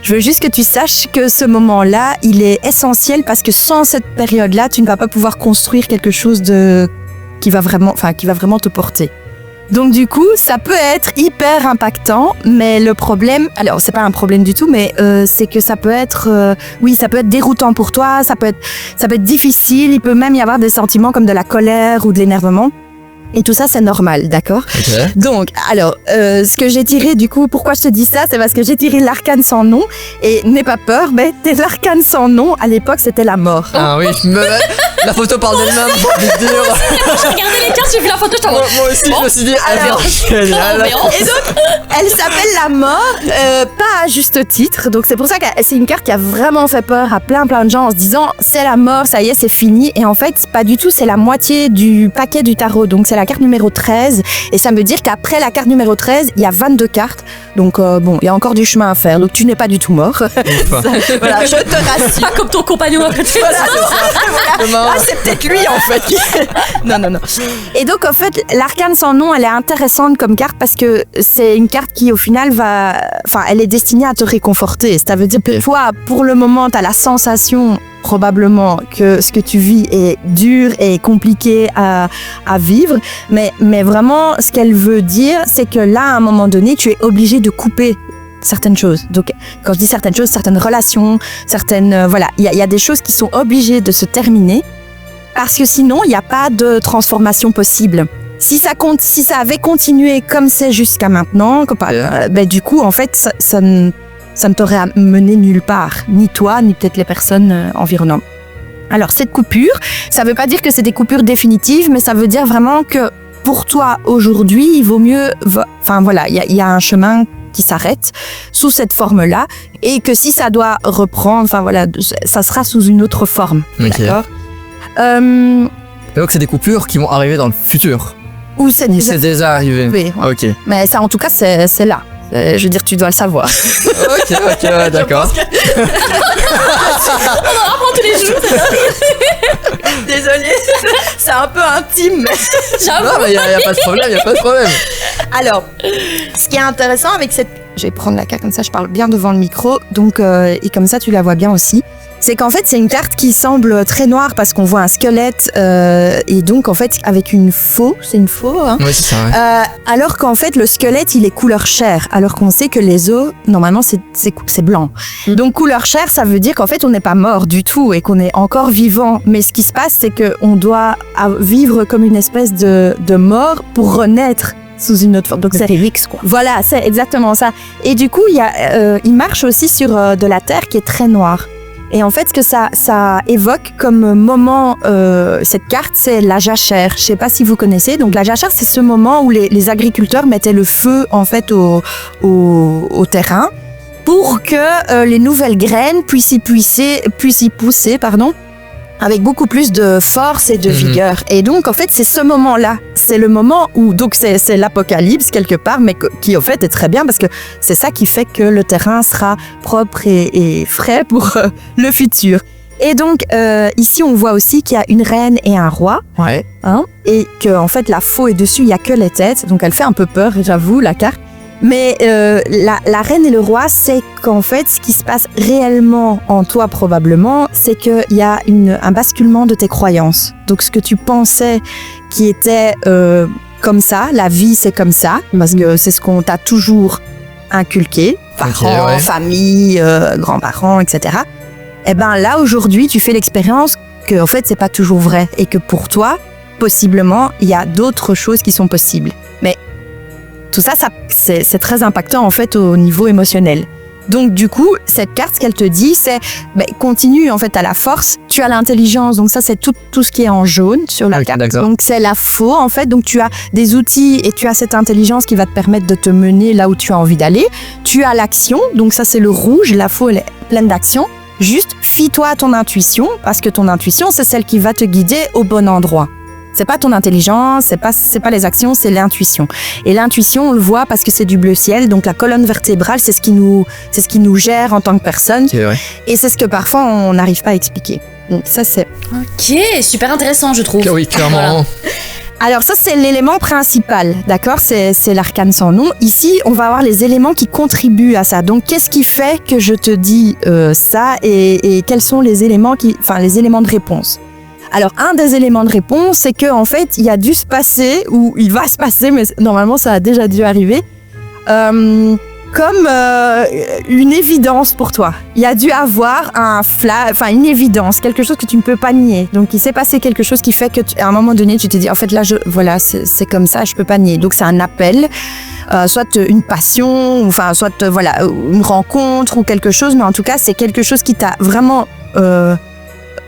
Je veux juste que tu saches que ce moment-là, il est essentiel parce que sans cette période-là, tu ne vas pas pouvoir construire quelque chose qui va vraiment te porter. Donc du coup, ça peut être hyper impactant, mais le problème, alors c'est pas un problème du tout, mais c'est que ça peut être, ça peut être déroutant pour toi, ça peut être difficile, il peut même y avoir des sentiments comme de la colère ou de l'énervement. Et tout ça, c'est normal, d'accord ? Ok. Donc, alors, ce que j'ai tiré, du coup, pourquoi je te dis ça ? C'est parce que j'ai tiré l'arcane sans nom. Et n'aie pas peur, mais l'arcane sans nom, à l'époque, c'était la mort. Ah oui, la photo parle d'elle-même, j'ai envie de dire. J'ai regardé les cartes, j'ai vu la photo, je t'en Moi aussi, je me suis dit, alors, génial. Et donc, elle s'appelle la mort, pas à juste titre. Donc, c'est pour ça que c'est une carte qui a vraiment fait peur à plein de gens en se disant, c'est la mort, ça y est, c'est fini. Et en fait, pas du tout, c'est la moitié du paquet du tarot. Donc, c'est la carte numéro 13. Et ça veut dire qu'après la carte numéro 13, il y a 22 cartes. Donc, il y a encore du chemin à faire. Donc, tu n'es pas du tout mort. Voilà, je te rassure. Pas comme ton compagnon à côté. Voilà, ah, c'est peut-être lui en fait. Non. Et donc en fait, l'arcane sans nom, elle est intéressante comme carte parce que c'est une carte qui au final elle est destinée à te réconforter. Ça veut dire que toi, pour le moment, tu as la sensation probablement que ce que tu vis est dur et compliqué à vivre, mais vraiment ce qu'elle veut dire, c'est que là, à un moment donné, tu es obligé de couper certaines choses. Donc, quand je dis certaines choses, certaines relations, il y a des choses qui sont obligées de se terminer parce que sinon, il n'y a pas de transformation possible. Si ça avait continué comme c'est jusqu'à maintenant, du coup, en fait, ça ne t'aurait mené nulle part, ni toi, ni peut-être les personnes environnantes. Alors, cette coupure, ça ne veut pas dire que c'est des coupures définitives, mais ça veut dire vraiment que pour toi, aujourd'hui, il vaut mieux... il y a un chemin qui s'arrête sous cette forme-là et que si ça doit reprendre, ça sera sous une autre forme. Ok. D'accord. Donc c'est des coupures qui vont arriver dans le futur. Ou c'est déjà... C'est déjà arrivé. Oui, ouais. Ok. Mais ça, en tout cas, c'est là. Je veux dire, tu dois le savoir. Ok, d'accord. On en apprend tous les jours. Désolée, c'est un peu intime. Non, mais y a pas de problème, Alors, ce qui est intéressant avec cette... Je vais prendre la carte comme ça, je parle bien devant le micro, donc et comme ça tu la vois bien aussi. C'est qu'en fait c'est une carte qui semble très noire parce qu'on voit un squelette et donc en fait avec une faux, c'est une faux, hein. Oui, c'est ça, ouais. Alors qu'en fait le squelette il est couleur chair, alors qu'on sait que les os normalement c'est blanc. Donc couleur chair ça veut dire qu'en fait on n'est pas mort du tout et qu'on est encore vivant. Mais ce qui se passe c'est qu'on doit vivre comme une espèce de mort pour renaître sous une autre forme. Donc c'est Félix, quoi. Voilà, c'est exactement ça. Et du coup, il marche aussi sur de la terre qui est très noire. Et en fait, ce que ça évoque comme moment, cette carte, c'est la jachère. Je sais pas si vous connaissez. Donc la jachère, c'est ce moment où les agriculteurs mettaient le feu en fait au terrain pour que les nouvelles graines puissent y pousser, avec beaucoup plus de force et de vigueur. Et donc, en fait, c'est ce moment-là. C'est le moment où, donc, c'est l'apocalypse quelque part, mais qui, en fait, est très bien parce que c'est ça qui fait que le terrain sera propre et frais pour le futur. Et donc, ici, on voit aussi qu'il y a une reine et un roi. Ouais. Hein, et que, en fait, la faux est dessus, il n'y a que les têtes. Donc, elle fait un peu peur, j'avoue, la carte. Mais la reine et le roi, c'est qu'en fait, ce qui se passe réellement en toi probablement, c'est qu'il y a un basculement de tes croyances. Donc ce que tu pensais qui était comme ça, la vie c'est comme ça, parce que c'est ce qu'on t'a toujours inculqué, parents, famille, grands-parents, etc. Et ben là, aujourd'hui, tu fais l'expérience que en fait, c'est pas toujours vrai et que pour toi, possiblement, il y a d'autres choses qui sont possibles. Mais Tout ça, c'est très impactant en fait au niveau émotionnel. Donc du coup, cette carte, ce qu'elle te dit, c'est continue en fait à la force. Tu as l'intelligence, donc ça c'est tout ce qui est en jaune sur la carte. D'accord. Donc c'est la faux en fait. Donc tu as des outils et tu as cette intelligence qui va te permettre de te mener là où tu as envie d'aller. Tu as l'action, donc ça c'est le rouge. La faux elle est pleine d'action. Juste fie-toi à ton intuition parce que ton intuition c'est celle qui va te guider au bon endroit. C'est pas ton intelligence, c'est pas les actions, c'est l'intuition. Et l'intuition, on le voit parce que c'est du bleu ciel, donc la colonne vertébrale, c'est ce qui nous gère en tant que personne. Ok, ouais. Et c'est ce que parfois on n'arrive pas à expliquer. Donc ça c'est. Ok, super intéressant, je trouve. Oui, clairement. Voilà. Alors ça c'est l'élément principal, d'accord ? C'est l'arcane sans nom. Ici, on va avoir les éléments qui contribuent à ça. Donc qu'est-ce qui fait que je te dis ça et quels sont les éléments les éléments de réponse ? Alors, un des éléments de réponse, c'est qu'en fait, il a dû se passer, ou il va se passer, mais normalement, ça a déjà dû arriver, comme une évidence pour toi. Il y a dû avoir une évidence, quelque chose que tu ne peux pas nier. Donc, il s'est passé quelque chose qui fait qu'à un moment donné, tu t'es dit, en fait, là, c'est comme ça, je peux pas nier. Donc, c'est un appel, soit une passion, soit une rencontre ou quelque chose, mais en tout cas, c'est quelque chose qui t'a vraiment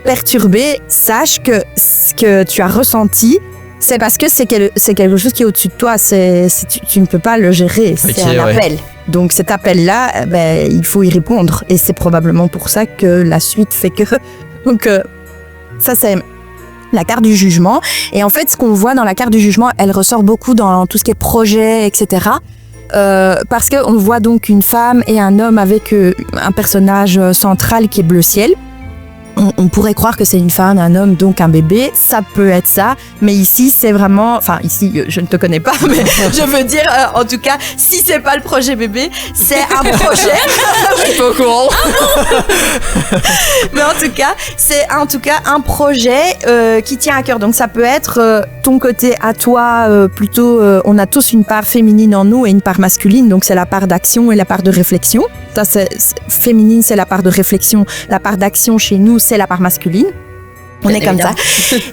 perturbé. Sache que ce que tu as ressenti, c'est parce que c'est quelque chose qui est au-dessus de toi. Tu ne peux pas le gérer. C'est un appel. Donc cet appel-là, il faut y répondre. Et c'est probablement pour ça que la suite fait que... Donc ça, c'est la carte du jugement. Et en fait, ce qu'on voit dans la carte du jugement, elle ressort beaucoup dans tout ce qui est projet, etc. Parce qu'on voit donc une femme et un homme avec un personnage central qui est bleu ciel. On pourrait croire que c'est une femme, un homme, donc un bébé. Ça peut être ça, mais ici, c'est vraiment... Enfin, ici, je ne te connais pas, mais je veux dire, en tout cas, si c'est pas le projet bébé, c'est un projet. Je suis pas au courant. Mais en tout cas, c'est un projet qui tient à cœur. Donc, ça peut être ton côté à toi, plutôt... on a tous une part féminine en nous et une part masculine. Donc, c'est la part d'action et la part de réflexion. Ça, féminine, c'est la part de réflexion. La part d'action chez nous, c'est la part masculine. On est comme ça.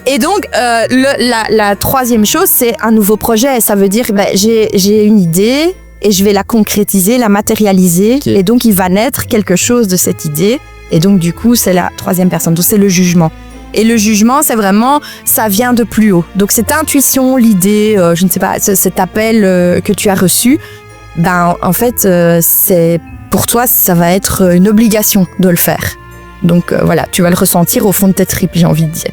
Et donc, la troisième chose, c'est un nouveau projet. Ça veut dire, j'ai une idée et je vais la concrétiser, la matérialiser. Okay. Et donc, il va naître quelque chose de cette idée. Et donc, du coup, c'est la troisième personne. Donc, c'est le jugement. Et le jugement, c'est vraiment, ça vient de plus haut. Donc, cette intuition, l'idée, je ne sais pas, cet appel que tu as reçu, en fait, c'est... Pour toi, ça va être une obligation de le faire. Donc voilà, tu vas le ressentir au fond de tes tripes, j'ai envie de dire.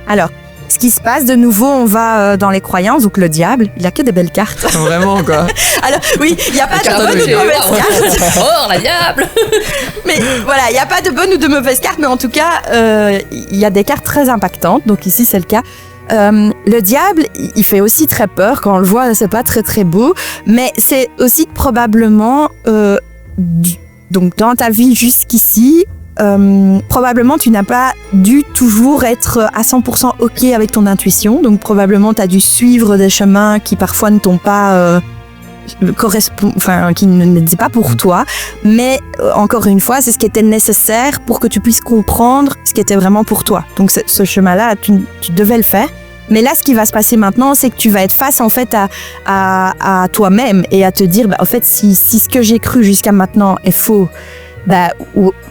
Alors, ce qui se passe, de nouveau, on va dans les croyances. Donc le diable, il a que des belles cartes. Vraiment, quoi. Alors oui, il n'y a pas de bonne ou de mauvaise carte. Oh, la diable. Mais voilà, il n'y a pas de bonne ou de mauvaise carte, mais en tout cas, il y a des cartes très impactantes. Donc ici, c'est le cas. Le diable, il fait aussi très peur. Quand on le voit, c'est pas très très beau. Mais c'est aussi probablement... donc dans ta vie jusqu'ici, probablement tu n'as pas dû toujours être à 100% OK avec ton intuition. Donc probablement tu as dû suivre des chemins qui parfois ne t'ont pas qui n'étaient pas pour toi. Mais encore une fois, c'est ce qui était nécessaire pour que tu puisses comprendre ce qui était vraiment pour toi. Donc ce chemin-là, tu devais le faire. Mais là, ce qui va se passer maintenant, c'est que tu vas être face en fait à toi-même et à te dire, en fait, si ce que j'ai cru jusqu'à maintenant est faux,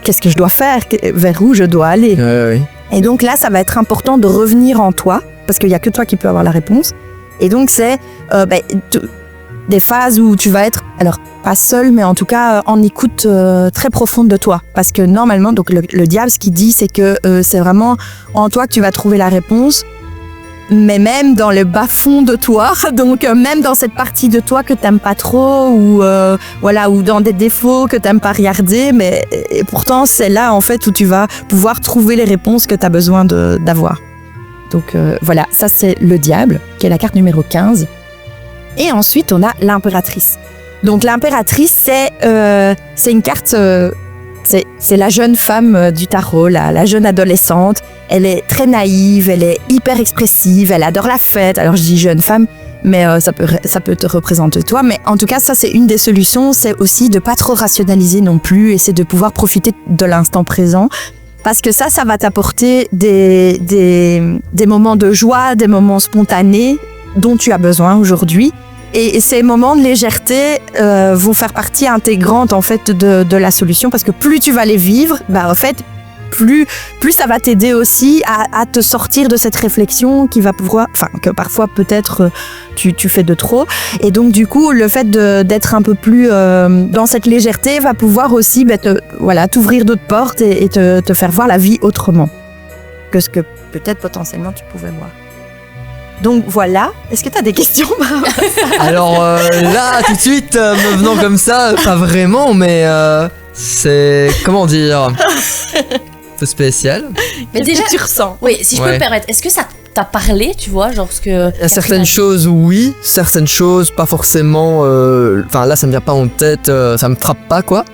qu'est-ce que je dois faire, vers où je dois aller. Oui. Et donc là, ça va être important de revenir en toi, parce qu'il n'y a que toi qui peux avoir la réponse. Et donc c'est des phases où tu vas être, alors pas seul, mais en tout cas en écoute très profonde de toi. Parce que normalement, donc le diable, ce qu'il dit, c'est que c'est vraiment en toi que tu vas trouver la réponse. Mais même dans le bas-fond de toi, donc même dans cette partie de toi que t'aimes pas trop ou dans des défauts que t'aimes pas regarder, mais et pourtant c'est là en fait où tu vas pouvoir trouver les réponses que t'as besoin d'avoir. Donc voilà, ça c'est le diable, qui est la carte numéro 15. Et ensuite on a l'impératrice. Donc l'impératrice, c'est une carte... C'est la jeune femme du tarot, la jeune adolescente. Elle est très naïve, elle est hyper expressive, elle adore la fête. Alors je dis jeune femme, mais ça peut te représenter toi. Mais en tout cas, ça c'est une des solutions, c'est aussi de pas trop rationaliser non plus, et c'est de pouvoir profiter de l'instant présent. Parce que ça va t'apporter des moments de joie, des moments spontanés dont tu as besoin aujourd'hui. Et ces moments de légèreté vont faire partie intégrante en fait de la solution, parce que plus tu vas les vivre, en fait, plus ça va t'aider aussi à te sortir de cette réflexion qui va pouvoir, que parfois peut-être tu fais de trop. Et donc du coup, le fait d'être un peu plus dans cette légèreté va pouvoir aussi t'ouvrir d'autres portes et te faire voir la vie autrement que ce que peut-être potentiellement tu pouvais voir. Donc voilà, est-ce que tu as des questions? Alors là, tout de suite, me venant comme ça, pas vraiment, mais c'est, comment dire, un peu spécial. Mais déjà, tu ressens. Oui, si je peux me permettre, est-ce que ça t'a parlé, tu vois, genre ce que... Il y a certaines choses, oui, certaines choses, pas forcément... Enfin, là, ça me vient pas en tête, ça me frappe pas, quoi.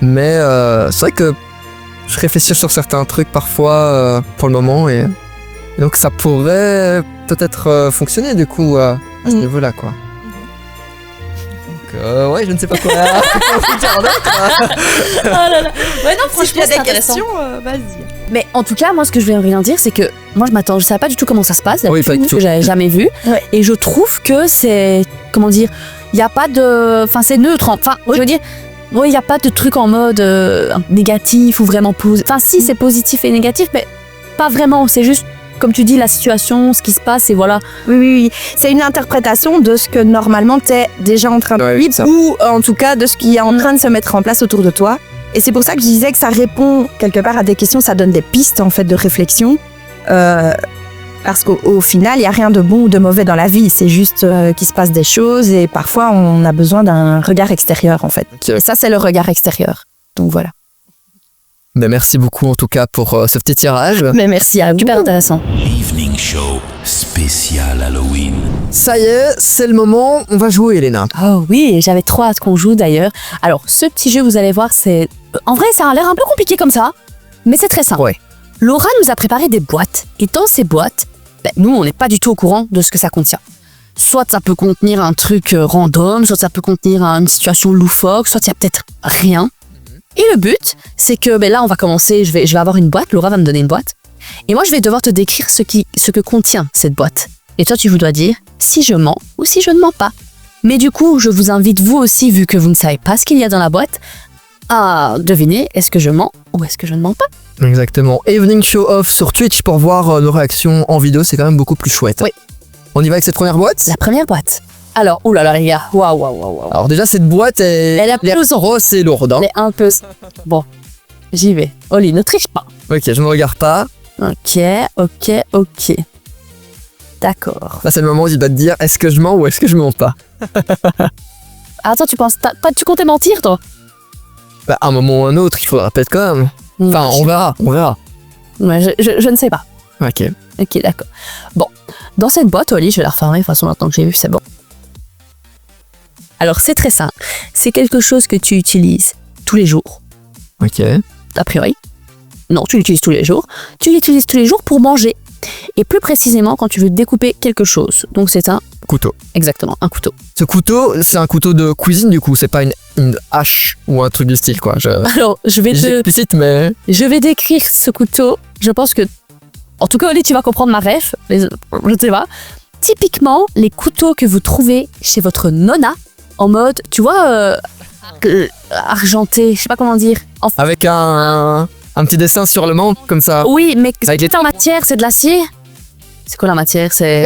Mais c'est vrai que je réfléchis sur certains trucs parfois, pour le moment, et donc ça pourrait peut-être fonctionner, du coup, à ce niveau-là, quoi. Donc, ouais, je ne sais pas quoi vous dire d'autre. Oh là là. Ouais, non, franchement, c'est intéressant. Vas-y. Mais en tout cas, moi, ce que je viens de dire, c'est que moi, je savais pas du tout comment ça se passe. Oui, pas du tout. Que j'avais jamais vu. Ouais. Et je trouve que c'est, comment dire, il y a pas de, enfin, c'est neutre. Enfin, je veux dire, il y a pas de truc en mode négatif ou vraiment positif. Enfin, si, c'est positif et négatif, mais pas vraiment. C'est juste, comme tu dis, la situation, ce qui se passe, et voilà. Oui. C'est une interprétation de ce que normalement t'es déjà en train de vivre, ou en tout cas de ce qui est en train de se mettre en place autour de toi. Et c'est pour ça que je disais que ça répond quelque part à des questions, ça donne des pistes en fait de réflexion. Parce qu'au final, il n'y a rien de bon ou de mauvais dans la vie. C'est juste qu'il se passe des choses et parfois on a besoin d'un regard extérieur en fait. Okay. Et ça, c'est le regard extérieur. Donc voilà. Ben merci beaucoup en tout cas pour ce petit tirage. Mais merci à vous. Super intéressant. Evening Show spécial Halloween. Ça y est, c'est le moment, on va jouer, Elena. Oh oui, j'avais trop hâte qu'on joue d'ailleurs. Alors, ce petit jeu, vous allez voir, c'est... En vrai, ça a l'air un peu compliqué comme ça, mais c'est très simple. Ouais. Laura nous a préparé des boîtes, et dans ces boîtes, nous, on n'est pas du tout au courant de ce que ça contient. Soit ça peut contenir un truc random, soit ça peut contenir une situation loufoque, soit il y a peut-être rien. Et le but, c'est que là, on va commencer, je vais avoir une boîte, Laura va me donner une boîte, et moi, je vais devoir te décrire ce que contient cette boîte. Et toi, tu dois dire si je mens ou si je ne mens pas. Mais du coup, je vous invite, vous aussi, vu que vous ne savez pas ce qu'il y a dans la boîte, à deviner, est-ce que je mens ou est-ce que je ne mens pas? Exactement. Evening Show Off sur Twitch pour voir nos réactions en vidéo, c'est quand même beaucoup plus chouette. Oui. On y va avec cette première boîte? La première boîte. Alors, oulala les gars, waouh. Alors déjà, cette boîte, elle a l'air grosse et lourde. Hein. Elle est un peu... Bon, j'y vais. Oli, ne triche pas. Ok, je ne regarde pas. Ok. D'accord. Là, c'est le moment où il doit te dire, est-ce que je mens ou est-ce que je mens pas? Attends, tu penses... tu comptais mentir, toi? Bah, à un moment ou un autre, il faudra peut-être quand même. Enfin, on verra. Ouais, je ne sais pas. Ok, d'accord. Bon, dans cette boîte, Oli, je vais la refermer, de toute façon, maintenant que j'ai vu, c'est bon. Alors, c'est très simple. C'est quelque chose que tu utilises tous les jours. Ok. A priori. Non, tu l'utilises tous les jours. Tu l'utilises tous les jours pour manger. Et plus précisément, quand tu veux découper quelque chose. Donc, c'est un... couteau. Exactement, un couteau. Ce couteau, c'est un couteau de cuisine, du coup. C'est pas une hache ou un truc du style, quoi. Alors, je vais décrire ce couteau. Je pense que... En tout cas, Oli, tu vas comprendre ma ref. Je ne sais pas. Typiquement, les couteaux que vous trouvez chez votre nonna, en mode, tu vois, argenté, je sais pas comment dire. Avec un petit dessin sur le manche, comme ça. Oui, mais c'est en matière, c'est de l'acier? C'est quoi la matière? C'est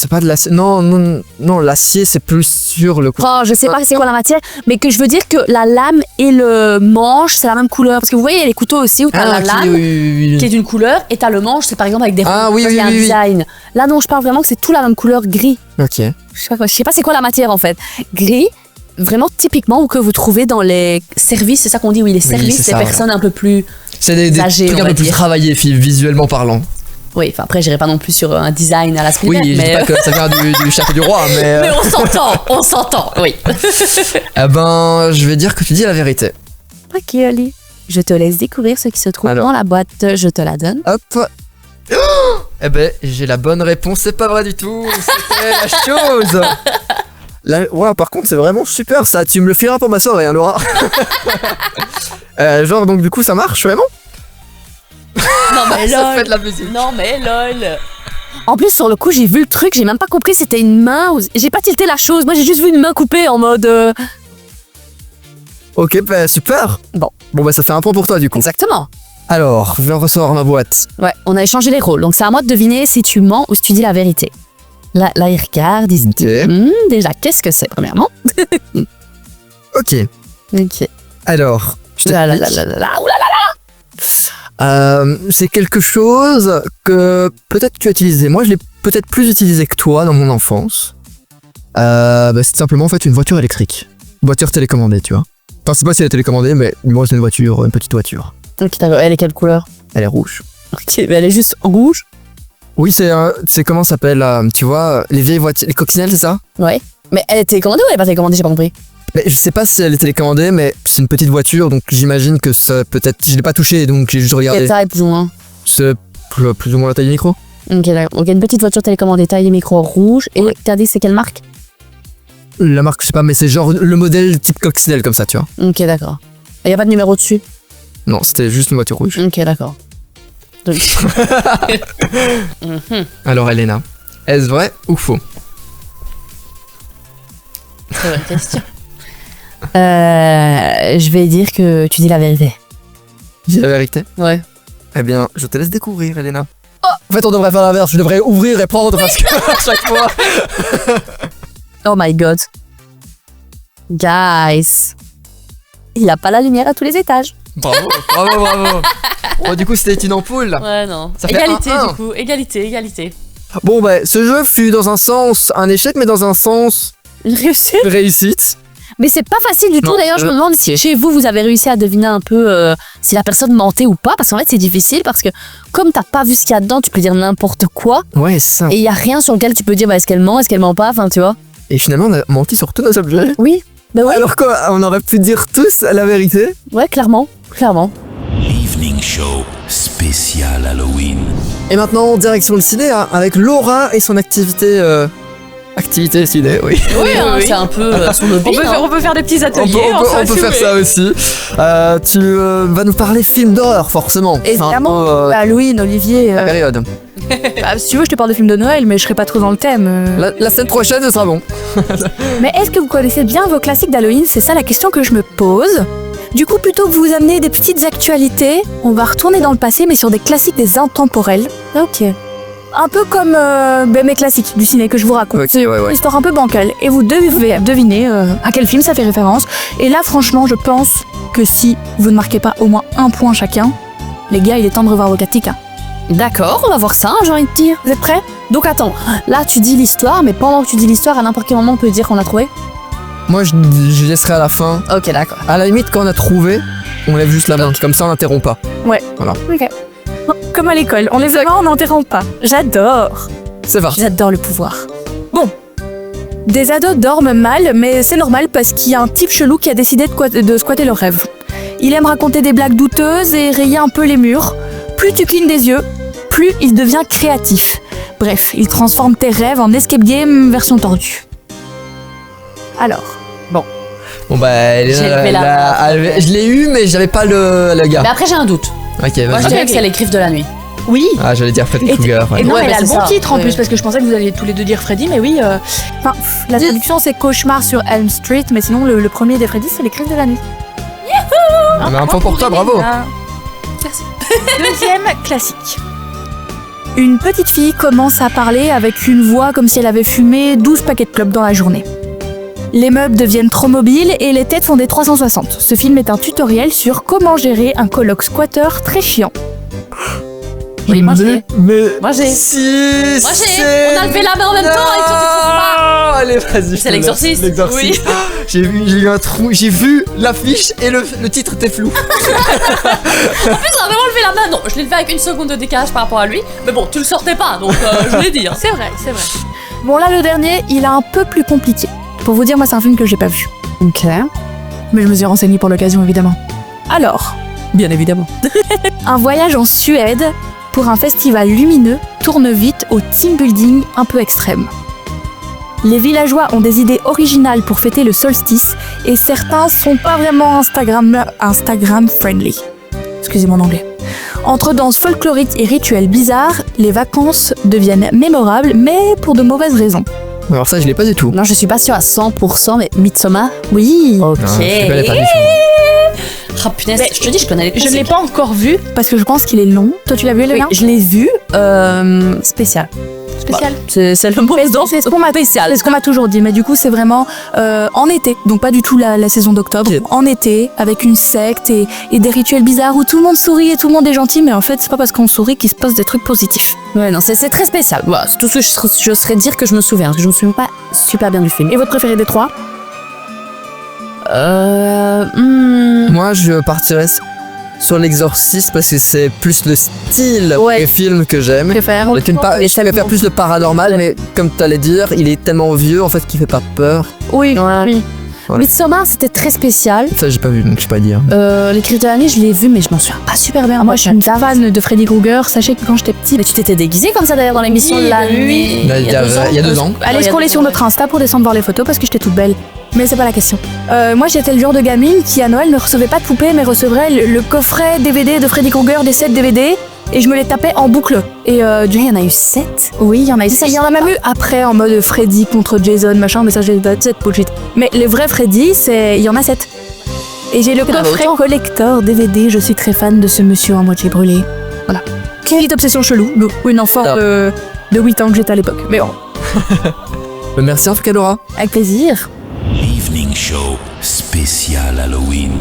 pas de l'acier. Non, l'acier, c'est plus sur le couteau. Oh, je sais pas c'est quoi la matière, mais que je veux dire que la lame et le manche, c'est la même couleur. Parce que vous voyez, il y a les couteaux aussi où t'as la lame qui est d'une couleur et t'as le manche, c'est par exemple avec des il y a un design. Là, non, je parle vraiment que c'est tout la même couleur gris. Ok. Je sais pas c'est quoi la matière en fait. Gris, vraiment typiquement, ou que vous trouvez dans les services, c'est ça qu'on dit, oui, les services des personnes un peu plus c'est des âgées, trucs un peu plus travaillés, visuellement parlant. Oui, enfin après, j'irai pas non plus sur un design à la Spielberg. Oui, je dis pas que ça vient du château du roi, mais... Mais on s'entend, oui. Eh ben, je vais dire que tu dis la vérité. Ok, Oli. Je te laisse découvrir ce qui se trouve dans la boîte. Je te la donne. Hop. Eh ben, j'ai la bonne réponse, c'est pas vrai du tout. C'était la chose. Ouais, par contre, c'est vraiment super ça. Tu me le fileras pour ma soirée, hein, Laura. Genre, donc du coup, ça marche vraiment? Non mais Ça lol. fait de la musique. Non mais lol. En plus, sur le coup, j'ai vu le truc, j'ai même pas compris si c'était une main ou... J'ai pas tilté la chose, moi j'ai juste vu une main coupée en mode... Ok, bah super. Bon. Bon, bah ça fait un point pour toi du coup. Exactement. Alors, je ressors ma boîte. Ouais, on a échangé les rôles, donc c'est à moi de deviner si tu mens ou si tu dis la vérité. Là il regarde, il se dit... Ok. Déjà, qu'est-ce que c'est, premièrement? Ok. Ok. Alors, je Là, là, t'explique. là, là, là, oula. C'est quelque chose que peut-être tu as utilisé. Moi, je l'ai peut-être plus utilisé que toi dans mon enfance. C'est simplement en fait une voiture électrique. Une voiture télécommandée, tu vois. Enfin, je sais pas si elle est télécommandée, mais moi, c'est une voiture, une petite voiture. Ok, d'accord. Elle est quelle couleur? Elle est rouge. Ok, mais elle est juste rouge. Oui, c'est comment ça s'appelle, tu vois, les vieilles voitures, les coccinelles, c'est ça? Ouais. Mais elle est télécommandée ou elle est pas télécommandée? J'ai pas compris. Mais je sais pas si elle est télécommandée, mais c'est une petite voiture, donc j'imagine que ça peut-être. Je l'ai pas touché, donc j'ai juste regardé. Quelle taille, plus ou moins? C'est plus ou moins la taille du micro. Ok, d'accord. Donc, une petite voiture télécommandée taille micro rouge. Et t'as dit c'est quelle marque? La marque, je sais pas, mais c'est genre le modèle type coccinelle comme ça, tu vois. Ok, d'accord. Et y a pas de numéro dessus? Non, c'était juste une voiture rouge. Ok, d'accord. Donc... Alors, Elena, est-ce vrai ou faux? Très bonne question. Je vais dire que tu dis la vérité. Dis la vérité. Ouais. Eh bien, je te laisse découvrir, Elena. En fait, on devrait faire l'inverse. Je devrais ouvrir et prendre parce que à chaque fois. Oh my god. Guys. Il a pas la lumière à tous les étages. Bravo, bravo, bravo. Bon, du coup, c'était une ampoule. Ouais, non. Ça fait Égalité, 1-1. du coup. Égalité. Bon, bah, ce jeu fut dans un sens un échec, mais dans un sens Une réussite. une réussite. Mais c'est pas facile du tout. Non, D'ailleurs, je me demande si chez vous, vous avez réussi à deviner un peu si la personne mentait ou pas. Parce qu'en fait, c'est difficile parce que comme t'as pas vu ce qu'il y a dedans, tu peux dire n'importe quoi. Ouais, c'est ça. Et il y a rien sur lequel tu peux dire est-ce qu'elle ment, est-ce qu'elle ment pas. Enfin, tu vois. Et finalement, on a menti sur tous nos objets. Oui. Bah ouais. Alors quoi, on aurait pu dire tous la vérité. Ouais, clairement. L'Evening Show spécial Halloween. Et maintenant, direction le ciné, hein, avec Laura et son activité... Activité ciné, oui. Oui, c'est un peu son hobby. On peut faire des petits On ateliers. peut faire ça aussi. Tu vas nous parler film d'horreur, forcément. Évidemment. C'est un peu, Halloween, Olivier. la période. Bah, si tu veux, je te parle de films de Noël, mais je serai pas trop dans le thème. La semaine prochaine, ce sera bon. Mais est-ce que vous connaissez bien vos classiques d'Halloween? C'est ça la question que je me pose. Du coup, plutôt que vous amener des petites actualités, on va retourner dans le passé, mais sur des classiques des intemporels. Ok. Un peu comme mes classiques du ciné que je vous raconte. Ok, ouais. Une histoire un peu bancale. Et vous devez deviner à quel film ça fait référence. Et là, franchement, je pense que si vous ne marquez pas au moins un point chacun, les gars, il est temps de revoir vos classiques. Hein. D'accord, on va voir ça, j'ai envie de dire. Vous êtes prêts? Donc attends, là tu dis l'histoire, mais pendant que tu dis l'histoire, à n'importe quel moment on peut dire qu'on l'a trouvé. Moi, je laisserai à la fin. Ok, d'accord. À la limite, quand on a trouvé, on lève juste la main. Comme ça, on n'interrompt pas. Ok. Comme à l'école, on les a on n'interrompt pas. J'adore. C'est parti. J'adore le pouvoir. Bon. Des ados dorment mal, mais c'est normal parce qu'il y a un type chelou qui a décidé de squatter leur rêve. Il aime raconter des blagues douteuses et rayer un peu les murs. Plus tu clignes des yeux, plus il devient créatif. Bref, il transforme tes rêves en escape game version tordue. Alors, Bon, bah, J'ai levé la main. je l'ai eu, mais j'avais pas le gars. Mais après j'ai un doute. Ok, Moi je vas-y. dirais que c'est les griffes de la nuit. oui. Ah, j'allais dire Freddy Et- Krueger. Ouais. Et non, Ouais, elle bah, a le c'est bon ça. titre en Ouais. plus, parce que je pensais que vous alliez tous les deux dire Freddy, mais oui. Enfin, la traduction c'est Cauchemar sur Elm Street, mais sinon le premier des Freddy c'est les griffes de la nuit. Mais un point pour toi, bravo. Merci. Deuxième classique. Une petite fille commence à parler avec une voix comme si elle avait fumé 12 paquets de clopes dans la journée. Les meubles deviennent trop mobiles et les têtes font des 360. Ce film est un tutoriel sur comment gérer un coloc squatter très chiant. Oui, moi j'ai. Mais. Moi j'ai. Si. Moi j'ai. On a levé la main en même temps et toi tu trouves pas. Ah, allez, vas-y. je C'est te l'exorciste. laisse. L'exorciste. Oui. J'ai eu un trou. J'ai vu l'affiche et le titre était flou. On a vraiment levé la main. Non, je l'ai levé avec une seconde de décalage par rapport à lui. Mais bon, tu le sortais pas, donc je l'ai dit. Hein. C'est vrai, c'est vrai. Bon là le dernier, il est un peu plus compliqué. Pour vous dire, moi c'est un film que j'ai pas vu. Ok. Mais je me suis renseignée pour l'occasion évidemment. Alors, Bien évidemment. un voyage en Suède pour un festival lumineux tourne vite au team building un peu extrême. Les villageois ont des idées originales pour fêter le solstice et certains sont pas vraiment Instagram friendly. Excusez mon anglais. Entre danse folklorique et rituels bizarres, les vacances deviennent mémorables, mais pour de mauvaises raisons. Alors ça, je l'ai pas du tout. Non, je suis pas sûre à 100%, mais Midsommar, oui. Ok. Non, je connais pas du tout. Ah punaise, Mais je te dis, je connais les Je ne l'ai consignes. pas encore vu parce que je pense qu'il est long. Toi, tu l'as vu, Oui, Léna? je l'ai vu, spécial. Spécial. C'est le mot C'est ce qu'on m'a spécial. C'est ce qu'on m'a toujours dit, mais du coup c'est vraiment en été, donc pas du tout la saison d'octobre. Ok. En été, avec une secte et des rituels bizarres où tout le monde sourit et tout le monde est gentil, mais en fait c'est pas parce qu'on sourit qu'il se passe des trucs positifs. Ouais, non, c'est très spécial. Voilà, c'est tout ce que je serais dire que je me souviens, parce que je me souviens pas super bien du film. Et votre préféré des trois? Moi, je partirais sur l'exorciste parce que c'est plus le style Ouais. des films que j'aime. Préfère Je préfère plus le paranormal, mais comme tu allais dire, il est tellement vieux en fait qu'il fait pas peur. Oui. Oui. Voilà. Midsommar, c'était très spécial. Ça, j'ai pas vu, donc je sais pas dire. Les Cris de la nuit, je l'ai vu, mais je m'en souviens pas super bien. Moi je suis une fan de Freddy Krueger, sachez que quand j'étais petite. Mais tu t'étais déguisée comme ça d'ailleurs dans l'émission Oui, de la oui. nuit. Là, il y a 2 ans. Allez scroller sur notre Insta pour descendre voir les photos parce que j'étais toute belle. Mais c'est pas la question. Moi j'étais le genre de gamine qui à Noël ne recevait pas de poupée mais recevrait le coffret DVD de Freddy Krueger, des 7 DVD, et je me les tapais en boucle. Et Il y en a eu 7. oui, il y en a eu. Il y en a même eu après en mode Freddy contre Jason, machin, mais ça j'ai pas cette bullshit. Mais les vrais Freddy, il y en a 7. Et j'ai le en a coffret autant. collector DVD, je suis très fan de ce monsieur en moitié brûlé. Voilà. Quelle obsession chelou pour une enfant de 8 ans que j'étais à l'époque. Mais bon, Merci en tout cas, Laura. avec plaisir. Evening Show spécial Halloween.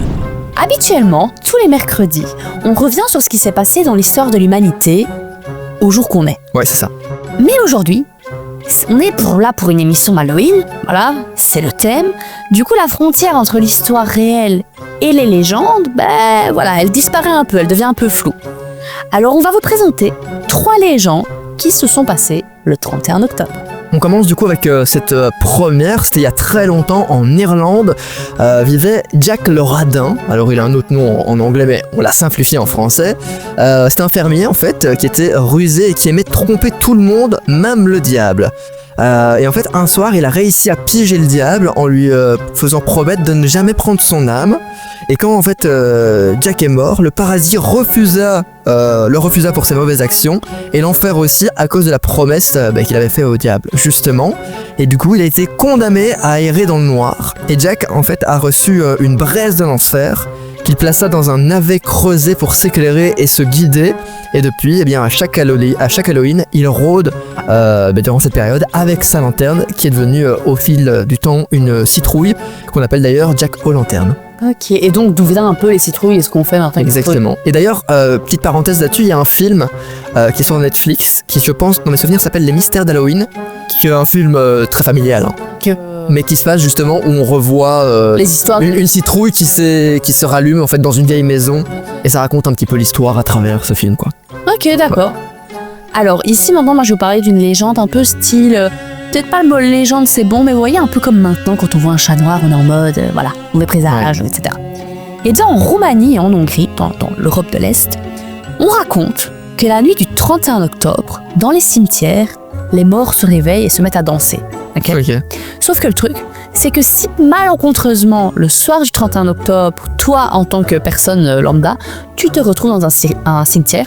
Habituellement, tous les mercredis, on revient sur ce qui s'est passé dans l'histoire de l'humanité au jour qu'on est. Ouais, c'est ça. Mais aujourd'hui, on est là pour une émission Halloween, voilà, c'est le thème. Du coup, la frontière entre l'histoire réelle et les légendes, ben voilà, elle disparaît un peu, elle devient un peu floue. Alors, on va vous présenter 3 légendes qui se sont passées le 31 octobre. On commence du coup avec cette première, c'était il y a très longtemps en Irlande, vivait Jack le Radin. Alors il a un autre nom en anglais mais on l'a simplifié en français. C'était un fermier en fait qui était rusé et qui aimait tromper tout le monde, même le diable. Et en fait un soir il a réussi à piéger le diable en lui faisant promettre de ne jamais prendre son âme. Et quand en fait Jack est mort, le paradis le refusa pour ses mauvaises actions et l'enfer aussi à cause de la promesse qu'il avait fait au diable justement. Et du coup il a été condamné à errer dans le noir. Et Jack en fait a reçu une braise de l'enfer qu'il plaça dans un navet creusé pour s'éclairer et se guider. Et depuis, eh bien, à chaque Halloween, il rôde durant cette période avec sa lanterne qui est devenue au fil du temps une citrouille qu'on appelle d'ailleurs Jack O'Lanterne. Ok, et donc d'où vient un peu les citrouilles et ce qu'on fait maintenant? Exactement. Et d'ailleurs, petite parenthèse là-dessus, il y a un film qui est sur Netflix qui, je pense, dans mes souvenirs, s'appelle Les Mystères d'Halloween, qui est un film très familial, hein, mais qui se passe justement où on revoit Les histoires. une citrouille qui se rallume en fait dans une vieille maison et ça raconte un petit peu l'histoire à travers ce film, quoi. Ok, d'accord. Alors ici maintenant, moi je vais vous parler d'une légende un peu style... peut-être pas le mot légende c'est bon, mais vous voyez un peu comme maintenant quand on voit un chat noir, on est en mode, voilà, mauvais présage, etc. Et bien en Roumanie et en Hongrie, dans l'Europe de l'Est, on raconte que la nuit du 31 octobre, dans les cimetières, les morts se réveillent et se mettent à danser. Ok. Ok. Sauf que le truc, c'est que si malencontreusement, le soir du 31 octobre, toi, en tant que personne lambda, tu te retrouves dans un cimetière,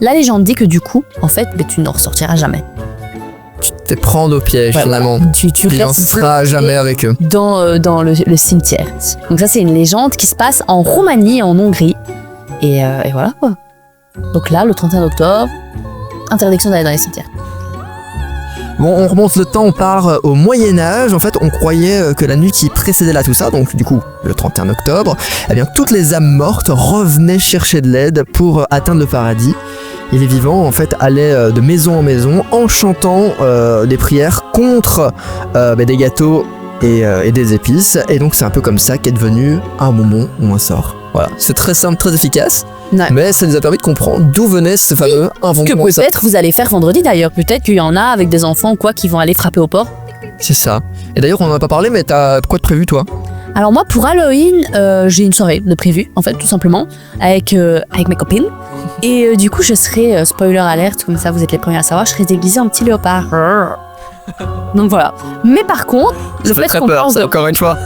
la légende dit que du coup, en fait, tu n'en ressortiras jamais. Tu te fais prendre au piège, Ouais, finalement. Tu Tu n'en restes seras bloqué jamais avec eux. dans le cimetière. Donc ça, c'est une légende qui se passe en Roumanie et en Hongrie. Et voilà, quoi. Donc là, le 31 octobre, interdiction d'aller dans les cimetières. Bon, on remonte le temps, on part au Moyen-Âge. En fait, on croyait que la nuit qui précédait là tout ça, donc du coup, le 31 octobre, eh bien, toutes les âmes mortes revenaient chercher de l'aide pour atteindre le paradis. Et les vivants, en fait, allaient de maison en maison en chantant des prières contre des gâteaux et des épices. Et donc, c'est un peu comme ça qu'est devenu un bonbon ou un sort. Voilà, c'est très simple, très efficace, Ouais. mais ça nous a permis de comprendre d'où venait ce fameux un bonbon Que ou un sort. peut-être vous allez faire vendredi d'ailleurs. Peut-être qu'il y en a avec des enfants ou quoi qui vont aller frapper aux portes. C'est ça. Et d'ailleurs, on en a pas parlé, mais t'as quoi de prévu, toi? Alors moi, pour Halloween, j'ai une soirée de prévue, en fait, tout simplement, avec mes copines. Et du coup, je serai, spoiler alerte, comme ça vous êtes les premiers à savoir, je serai déguisée en petit léopard. Donc voilà. Mais par contre, le fait qu'on parle de... encore une fois.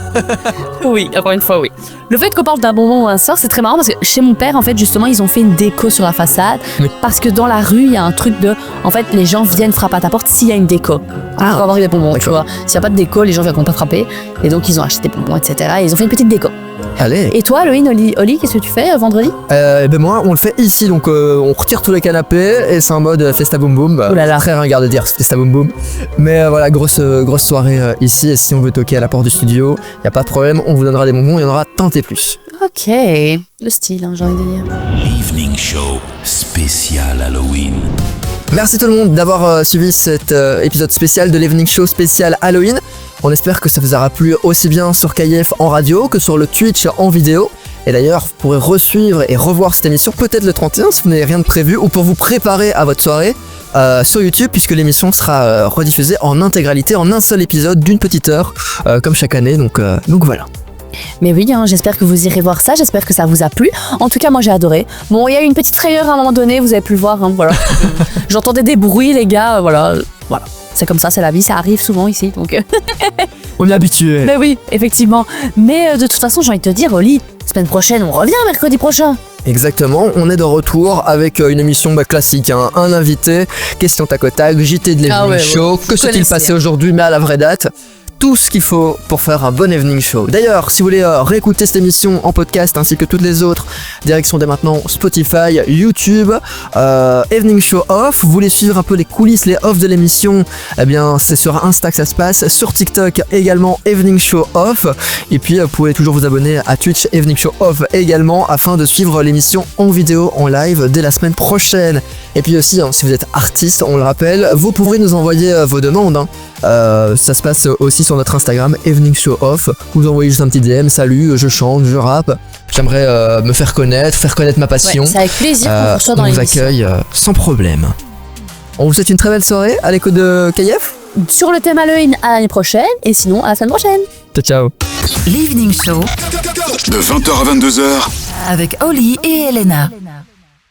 Oui, encore une fois, oui. Le fait qu'on parle d'un bonbon ou un sort, c'est très marrant parce que chez mon père, en fait, justement, ils ont fait une déco sur la façade. Oui. Parce que dans la rue, il y a un truc de... En fait, les gens viennent frapper à ta porte s'il y a une déco. Pour avoir des bonbons, tu vois. S'il n'y a pas de déco, les gens ne viennent pas frapper. Et donc, ils ont acheté des bonbons, etc. Et ils ont fait une petite déco. Allez. Et toi, Halloween, Oli, qu'est-ce que tu fais vendredi? Ben moi, on le fait ici, donc on retire tous les canapés et c'est en mode Festa Boom Boom. Oh là là. Très ringard de dire Festa Boom Boom. Mais voilà, grosse soirée ici. Et si on veut toquer à la porte du studio, il n'y a pas de problème, on vous donnera des bonbons, il y en aura tant et plus. Ok, le style, hein, j'ai envie de dire. Evening Show spécial Halloween. Merci tout le monde d'avoir suivi cet épisode spécial de l'Evening Show spécial Halloween. On espère que ça vous aura plu aussi bien sur KIF en radio que sur le Twitch en vidéo. Et d'ailleurs, vous pourrez resuivre et revoir cette émission peut-être le 31 si vous n'avez rien de prévu ou pour vous préparer à votre soirée sur YouTube puisque l'émission sera rediffusée en intégralité en un seul épisode d'une petite heure comme chaque année. Donc voilà. Mais oui, hein, j'espère que vous irez voir ça, j'espère que ça vous a plu. En tout cas, moi j'ai adoré. Bon, il y a eu une petite frayeur à un moment donné, vous avez pu le voir, hein, voilà. J'entendais des bruits, les gars, voilà. C'est comme ça, c'est la vie, ça arrive souvent ici, donc... On est habitué. Mais oui, effectivement. Mais de toute façon, j'ai envie de te dire, Oli, semaine prochaine, on revient mercredi prochain. Exactement, on est de retour avec une émission classique, hein. Un invité, question tac au tac, JT de l'Evening Show, que s'est-il passé aujourd'hui mais à la vraie date. Tout ce qu'il faut pour faire un bon evening show. D'ailleurs, si vous voulez réécouter cette émission en podcast ainsi que toutes les autres, direction dès maintenant Spotify, YouTube, Evening Show Off. Vous voulez suivre un peu les coulisses, les offs de l'émission, eh bien c'est sur Insta que ça se passe, sur TikTok également Evening Show Off. Et puis vous pouvez toujours vous abonner à Twitch Evening Show Off également afin de suivre l'émission en vidéo, en live dès la semaine prochaine. Et puis aussi, si vous êtes artiste, on le rappelle, vous pourrez nous envoyer vos demandes. Hein. Ça se passe aussi sur notre Instagram Evening Show Off. Vous envoyez juste un petit DM, salut, je chante, je rappe, j'aimerais me faire connaître ma passion. Ouais, c'est avec plaisir qu'on reçoit dans on vous l'émission. accueille sans problème. On vous souhaite une très belle soirée à l'écoute de KIF. Sur le thème Halloween à l'année prochaine, et sinon à la semaine prochaine. Ciao. L'Evening Show De 20h à 22h. avec Oli et Elena.